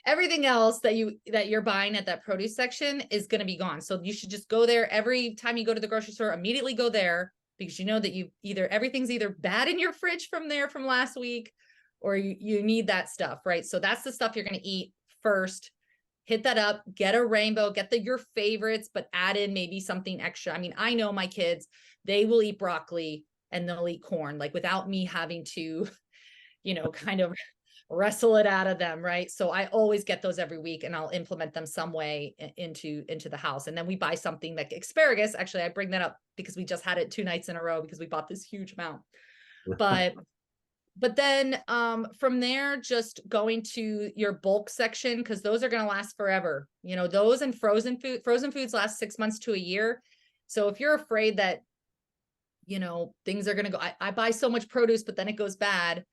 Speaker 2: everything else that you're buying at that produce section is going to be gone. So you should just go there every time you go to the grocery store, immediately go there, because you know that everything's either bad in your fridge from last week, or you need that stuff, right? So that's the stuff you're going to eat first. Hit that up, get a rainbow, get your favorites, but add in maybe something extra. I mean, I know my kids, they will eat broccoli and they'll eat corn, like without me having to, kind of wrestle it out of them, right? So I always get those every week, and I'll implement them some way into the house. And then we buy something like asparagus. Actually, I bring that up because we just had it 2 nights in a row because we bought this huge amount. But then from there, just going to your bulk section, because those are going to last forever. Those and frozen foods last 6 months to a year. So if you're afraid that, things are going to go, I buy so much produce, but then it goes bad,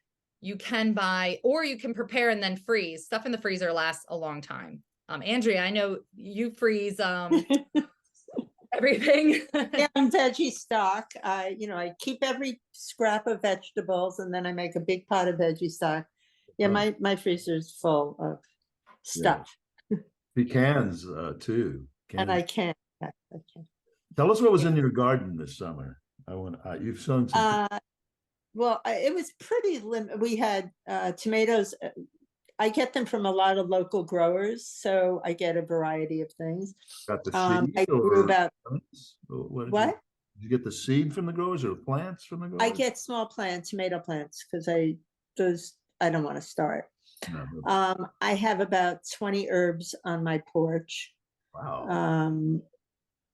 Speaker 2: you can buy, or you can prepare and then freeze. Stuff in the freezer lasts a long time. Andrea, I know you freeze everything.
Speaker 5: Veggie stock. I keep every scrap of vegetables, and then I make a big pot of veggie stock. Yeah, my freezer's full of stuff.
Speaker 1: Pecans too.
Speaker 5: And I can.
Speaker 1: Tell us what was in your garden this summer. You've sown some.
Speaker 5: Well, it was pretty limited. We had tomatoes. I get them from a lot of local growers, so I get a variety of things.
Speaker 1: Got the seed?
Speaker 5: I grew about
Speaker 1: what? Did you get the seed from the growers or plants from the growers?
Speaker 5: I get small plants, tomato plants, because I don't want to start. No. I have about 20 herbs on my porch.
Speaker 1: Wow.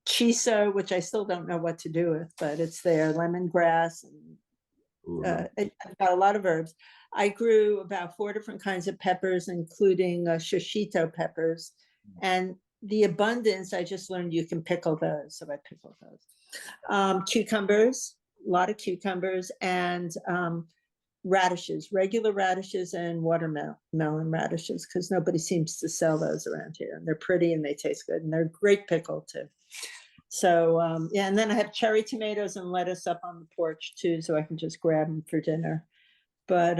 Speaker 5: Chiso, which I still don't know what to do with, but it's there. Lemongrass, and I've got a lot of herbs. I grew about 4 different kinds of peppers, including shishito peppers. And the abundance, I just learned you can pickle those. So I pickled those. Cucumbers, a lot of cucumbers. And radishes, regular radishes and watermelon radishes, because nobody seems to sell those around here. And they're pretty and they taste good and they're great pickle too. So yeah, and then I have cherry tomatoes and lettuce up on the porch too, so I can just grab them for dinner. But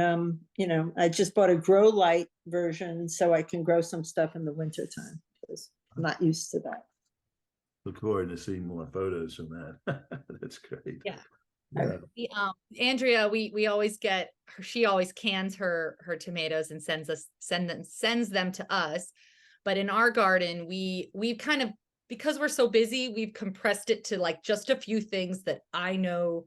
Speaker 5: you know, I just bought a grow light version so I can grow some stuff in the winter time because I'm not used to that.
Speaker 1: Look forward to seeing more photos from that. That's great.
Speaker 2: Yeah.
Speaker 1: Yeah.
Speaker 2: Andrea, we always get her, she always cans her tomatoes and sends them to us. But in our garden, we've kind of, because we're so busy, we've compressed it to like just a few things that I know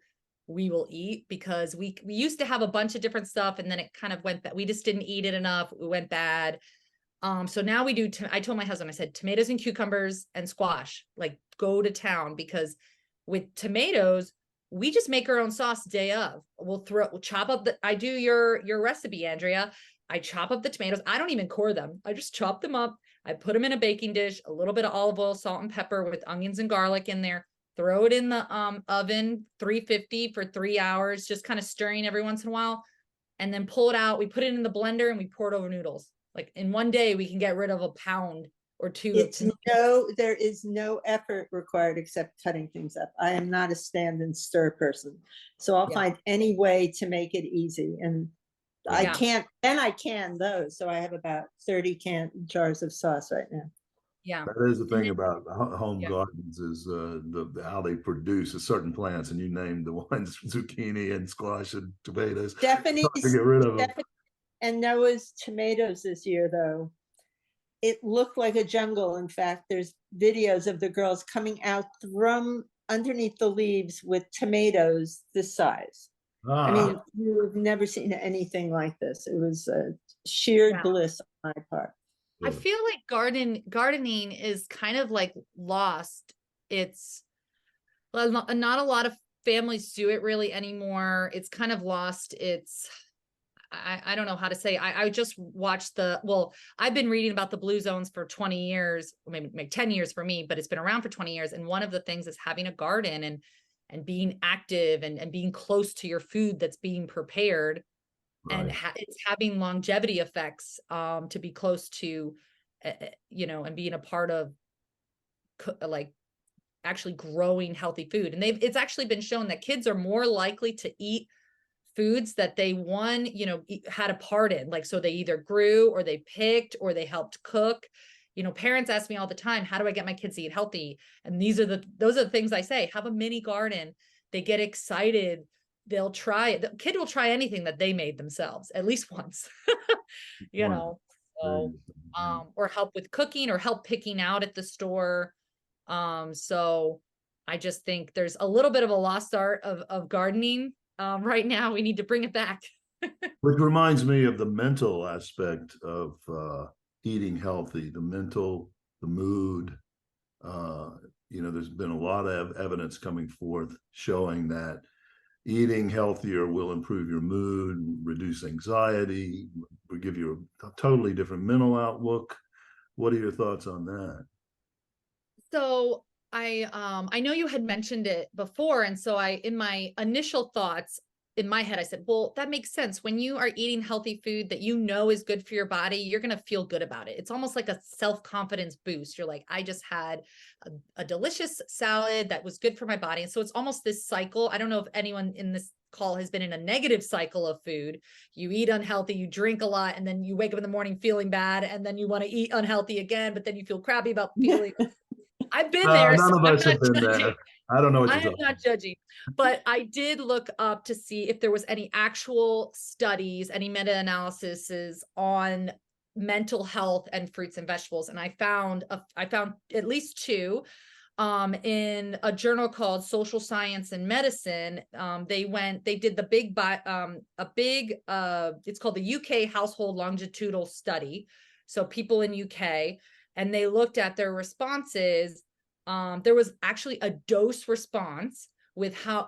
Speaker 2: we will eat, because we used to have a bunch of different stuff and then it kind of went bad. We just didn't eat it enough. It went bad. So now we do, I told my husband, I said, tomatoes and cucumbers and squash, like go to town, because with tomatoes, we just make our own sauce day of. We'll chop up I do your recipe, Andrea. I chop up the tomatoes. I don't even core them. I just chop them up. I put them in a baking dish, a little bit of olive oil, salt and pepper with onions and garlic in there. Throw it in the oven, 350 for 3 hours, just kind of stirring every once in a while, and then pull it out. We put it in the blender and we pour it over noodles. Like in one day, we can get rid of a pound or two.
Speaker 5: There is no effort required except cutting things up. I am not a stand and stir person, so I'll find any way to make it easy. And I can those. So I have about 30 jars of sauce right now.
Speaker 2: Yeah,
Speaker 1: that is the thing about home gardens is how they produce certain plants, and you named the ones: zucchini and squash and tomatoes.
Speaker 5: Stephanie's
Speaker 1: to get rid of them.
Speaker 5: And Noah's tomatoes this year, though, it looked like a jungle. In fact, there's videos of the girls coming out from underneath the leaves with tomatoes this size. I mean, you've never seen anything like this. It was sheer bliss on my part.
Speaker 2: I feel like gardening is kind of like lost. It's not a lot of families do it really anymore. It's kind of lost. I don't know how to say. I just watched I've been reading about the blue zones for 20 years, maybe 10 years for me, but it's been around for 20 years. And one of the things is having a garden and being active and being close to your food that's being prepared. Right. And it's having longevity effects to be close to, and being a part of like actually growing healthy food. And it's actually been shown that kids are more likely to eat foods that they had a part in, like, so they either grew or they picked or they helped cook. Parents ask me all the time, how do I get my kids to eat healthy? And those are the things I say. Have a mini garden. They get excited. They'll try it. The kid will try anything that they made themselves at least once, so, or help with cooking or help picking out at the store. So I just think there's a little bit of a lost art of gardening. Right now we need to bring it back.
Speaker 1: Which reminds me of the mental aspect of eating healthy, the mental, the mood. There's been a lot of evidence coming forth showing that eating healthier will improve your mood, reduce anxiety, will give you a totally different mental outlook. What are your thoughts on that?
Speaker 2: So I know you had mentioned it before. And so in my initial thoughts in my head, I said, well, that makes sense. When you are eating healthy food that is good for your body, you're going to feel good about it. It's almost like a self-confidence boost. You're like, I just had a delicious salad that was good for my body. And so it's almost this cycle. I don't know if anyone in this call has been in a negative cycle of food. You eat unhealthy, you drink a lot, and then you wake up in the morning feeling bad, and then you want to eat unhealthy again, but then you feel crappy about feeling I've been there.
Speaker 1: None of us have been there. I don't know what you're talking about.
Speaker 2: I'm not judging, but I did look up to see if there was any actual studies, any meta-analyses on mental health and fruits and vegetables. And I found at least two in a journal called Social Science and Medicine. They did it's called the UK Household Longitudinal Study. So people in UK, and they looked at their responses. There was actually a dose response with how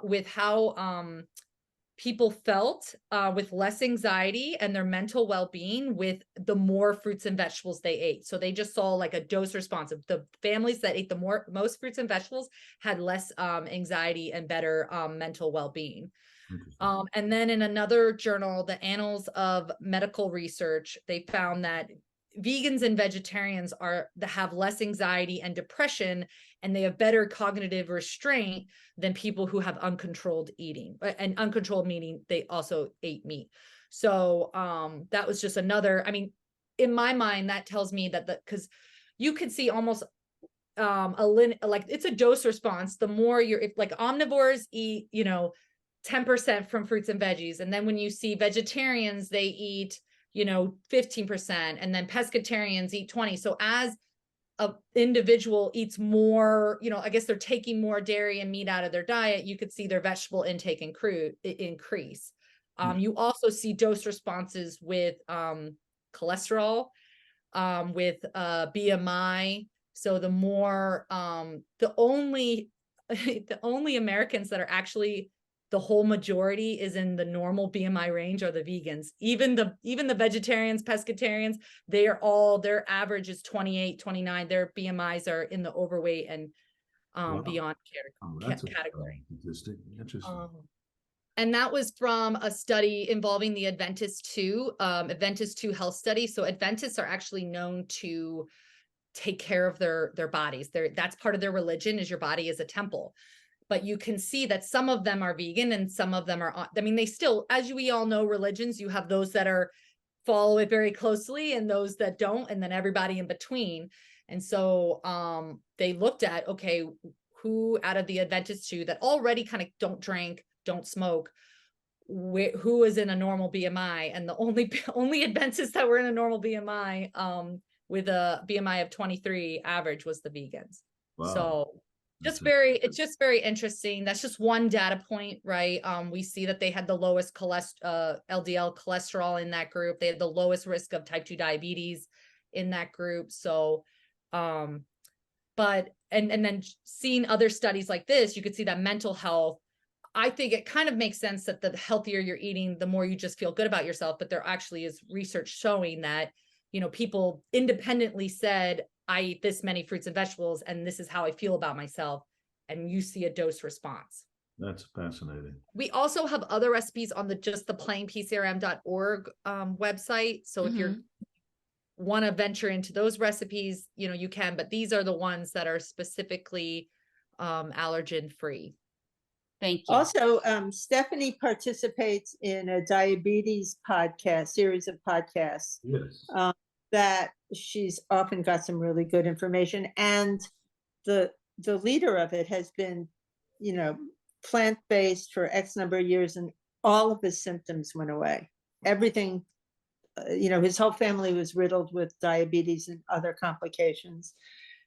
Speaker 2: people felt with less anxiety and their mental well-being with the more fruits and vegetables they ate. So they just saw like a dose response of the families that ate the most fruits and vegetables had less anxiety and better mental well-being. And then in another journal, the Annals of Medical Research, they found that vegans and vegetarians have less anxiety and depression, and they have better cognitive restraint than people who have uncontrolled eating. And uncontrolled meaning they also ate meat. So that was just another, I mean, in my mind, that tells me that because you could see almost like it's a dose response. The more like omnivores eat, 10% from fruits and veggies. And then when you see vegetarians, they eat, 15%, and then pescatarians eat 20. So as an individual eats more, I guess they're taking more dairy and meat out of their diet, you could see their vegetable intake increase. You also see dose responses with cholesterol, with BMI. So the more, the only Americans that are actually, the whole majority is in the normal BMI range are the vegans. Even the vegetarians, pescatarians, their average is 28, 29. Their BMIs are in the overweight and beyond category.
Speaker 1: Statistic. Interesting.
Speaker 2: And that was from a study involving the Adventist 2 health study. So Adventists are actually known to take care of their bodies. That's part of their religion, is your body is a temple. But you can see that some of them are vegan and some of them are, I mean, they still, as we all know, religions, you have those that follow it very closely and those that don't, and then everybody in between. And so they looked at, okay, who out of the Adventists 2 that already kind of don't drink, don't smoke, who is in a normal BMI? And the only Adventists that were in a normal BMI with a BMI of 23 average was the vegans. Wow. So it's just very interesting. That's just one data point, right? We see that they had the lowest LDL cholesterol in that group. They had the lowest risk of type 2 diabetes in that group. So, but then seeing other studies like this, you could see that mental health, I think it kind of makes sense that the healthier you're eating, the more you just feel good about yourself. But there actually is research showing that, people independently said, I eat this many fruits and vegetables, and this is how I feel about myself. And you see a dose response.
Speaker 1: That's fascinating.
Speaker 2: We also have other recipes on the plainpcrm.org website. So if you want to venture into those recipes, you can, but these are the ones that are specifically allergen free.
Speaker 3: Thank you.
Speaker 5: Also, Stephanie participates in a diabetes series of podcasts.
Speaker 1: Yes.
Speaker 5: That she's often got some really good information, and the leader of it has been, plant-based for X number of years, and all of his symptoms went away. Everything, his whole family was riddled with diabetes and other complications.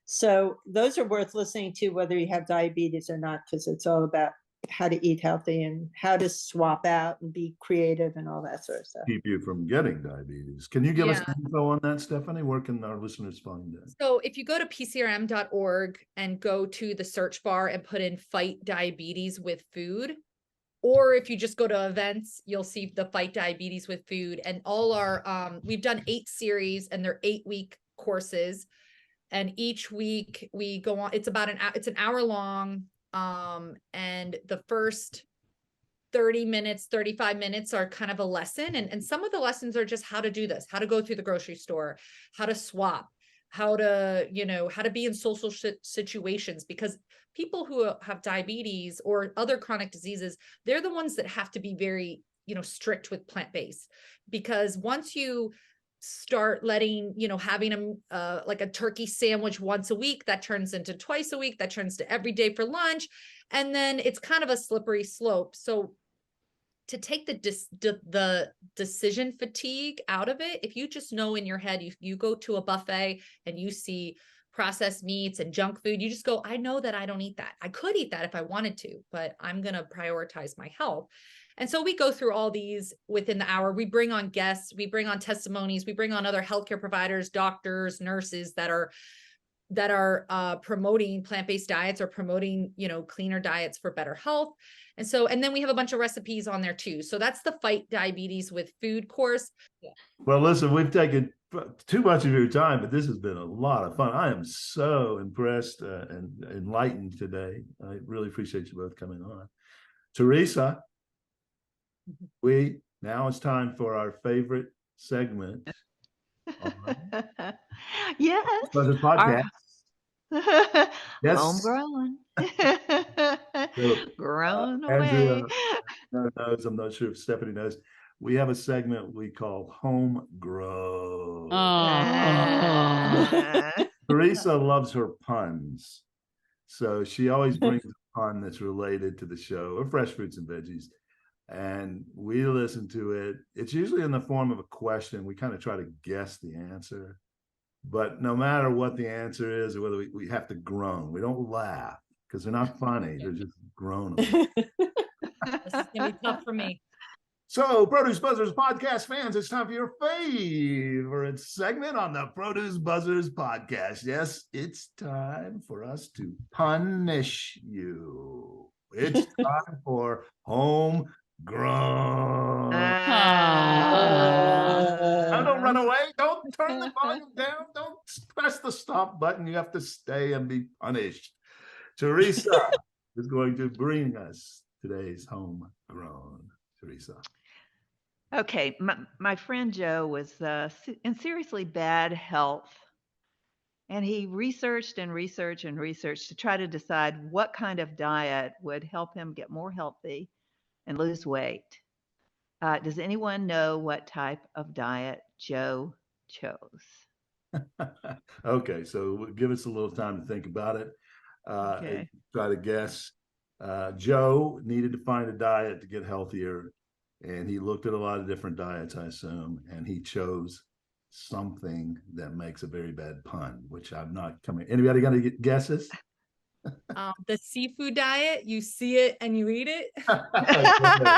Speaker 5: So those are worth listening to, whether you have diabetes or not, because it's all about how to eat healthy and how to swap out and be creative and all that sort of stuff.
Speaker 1: Keep you from getting diabetes. Can you give us info on that, Stephanie? Where can our listeners find that?
Speaker 2: So if you go to pcrm.org and go to the search bar and put in Fight Diabetes with Food, or if you just go to events, you'll see the Fight Diabetes with Food, and all our, we've done 8 series, and they're 8-week courses. And each week we go on, it's an hour long. And the first 30 minutes, 35 minutes are kind of a lesson. And some of the lessons are just how to do this, how to go through the grocery store, how to swap, how to be in social situations, because people who have diabetes or other chronic diseases, they're the ones that have to be very, strict with plant-based, because once you start letting, having like a turkey sandwich once a week, that turns into twice a week, that turns to every day for lunch. And then it's kind of a slippery slope. So to take the decision fatigue out of it, if you just know in your head, you go to a buffet and you see processed meats and junk food, you just go, I know that I don't eat that. I could eat that if I wanted to, but I'm going to prioritize my health. And so we go through all these within the hour. We bring on guests, we bring on testimonies, we bring on other healthcare providers, doctors, nurses that are promoting plant-based diets or promoting, cleaner diets for better health. And then we have a bunch of recipes on there too. So that's the Fight Diabetes with Food course. Yeah.
Speaker 1: Well, listen, we've taken too much of your time, but this has been a lot of fun. I am so impressed and enlightened today. I really appreciate you both coming on. Teresa, Now it's time for our favorite segment.
Speaker 4: Yes.
Speaker 1: Buzzers podcast. Yes.
Speaker 4: Homegrown. Grown
Speaker 1: Andrea
Speaker 4: away.
Speaker 1: knows, I'm not sure if Stephanie knows, we have a segment we call Homegrown. Teresa loves her puns. So she always brings a pun that's related to the show, or fresh fruits and veggies. And we listen to it. It's usually in the form of a question. We kind of try to guess the answer. But no matter what the answer is, or whether we have to groan, we don't laugh because they're not funny. They're just groaning.
Speaker 2: This is gonna be tough for me.
Speaker 1: So, Produce Buzzers podcast fans, it's time for your favorite segment on the Produce Buzzers podcast. Yes, it's time for us to punish you. It's time for Homegrown. Now, don't run away. Don't turn the volume down. Don't press the stop button. You have to stay and be punished. Teresa is going to bring us today's Homegrown. Teresa.
Speaker 4: Okay, my friend Joe was in seriously bad health, and he researched to try to decide what kind of diet would help him get more healthy and lose weight. Does anyone know what type of diet Joe chose?
Speaker 1: Okay, so give us a little time to think about it.
Speaker 4: Okay.
Speaker 1: Try to guess. Joe needed to find a diet to get healthier, and he looked at a lot of different diets, I assume, and he chose something that makes a very bad pun, which I'm not coming. Anybody got any guesses?
Speaker 2: The seafood diet, you see it and you eat it.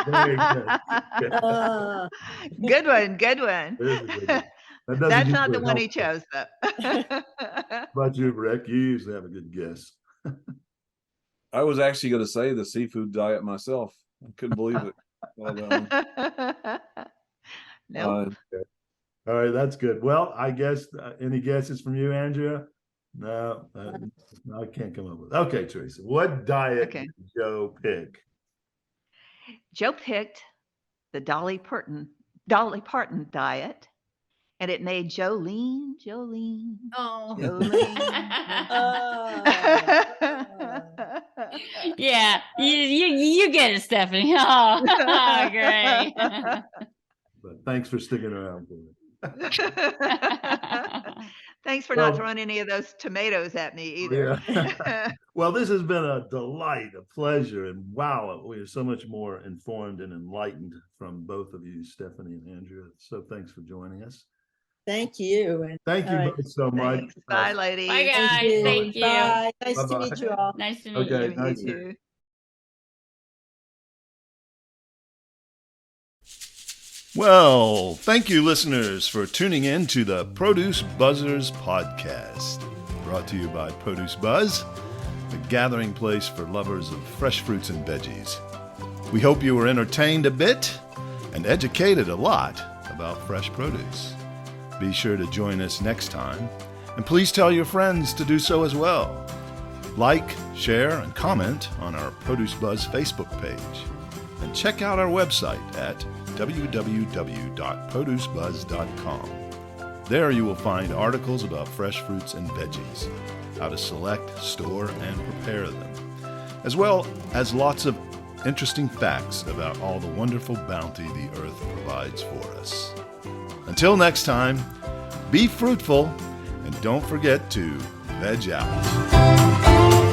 Speaker 1: Very good.
Speaker 4: Good one. Good one. That's not the one he chose, though.
Speaker 1: How about you, Rick? You usually have a good guess.
Speaker 6: I was actually going to say the seafood diet myself. I couldn't believe it.
Speaker 4: Nope.
Speaker 1: All right, that's good. Well, I guess any guesses from you, Andrea? No, I can't come up with. Okay, Teresa, what diet did Joe pick?
Speaker 4: Joe picked the Dolly Parton diet, and it made Joe lean.
Speaker 2: Oh.
Speaker 4: Joe lean.
Speaker 3: Yeah, you get it, Stephanie. Oh, great.
Speaker 1: But thanks for sticking around for it.
Speaker 4: Thanks for not throwing any of those tomatoes at me either.
Speaker 1: Yeah. Well, this has been a delight, a pleasure, and wow, we are so much more informed and enlightened from both of you, Stephanie and Andrea. So thanks for joining us.
Speaker 5: Thank you. And
Speaker 1: thank you both so much.
Speaker 4: Thanks. Bye, ladies.
Speaker 3: Bye, guys. Thank you.
Speaker 5: Bye. Nice to
Speaker 1: Bye-bye.
Speaker 5: meet you all.
Speaker 3: Nice to meet
Speaker 1: Okay,
Speaker 3: you.
Speaker 1: nice.
Speaker 4: You too.
Speaker 1: Well, thank you, listeners, for tuning in to the Produce Buzzers podcast, brought to you by Produce Buzz, the gathering place for lovers of fresh fruits and veggies. We hope you were entertained a bit and educated a lot about fresh produce. Be sure to join us next time, and please tell your friends to do so as well. Like, share, and comment on our Produce Buzz Facebook page, and check out our website at www.producebuzz.com. There you will find articles about fresh fruits and veggies, how to select, store, and prepare them, as well as lots of interesting facts about all the wonderful bounty the earth provides for us. Until next time, be fruitful and don't forget to veg out.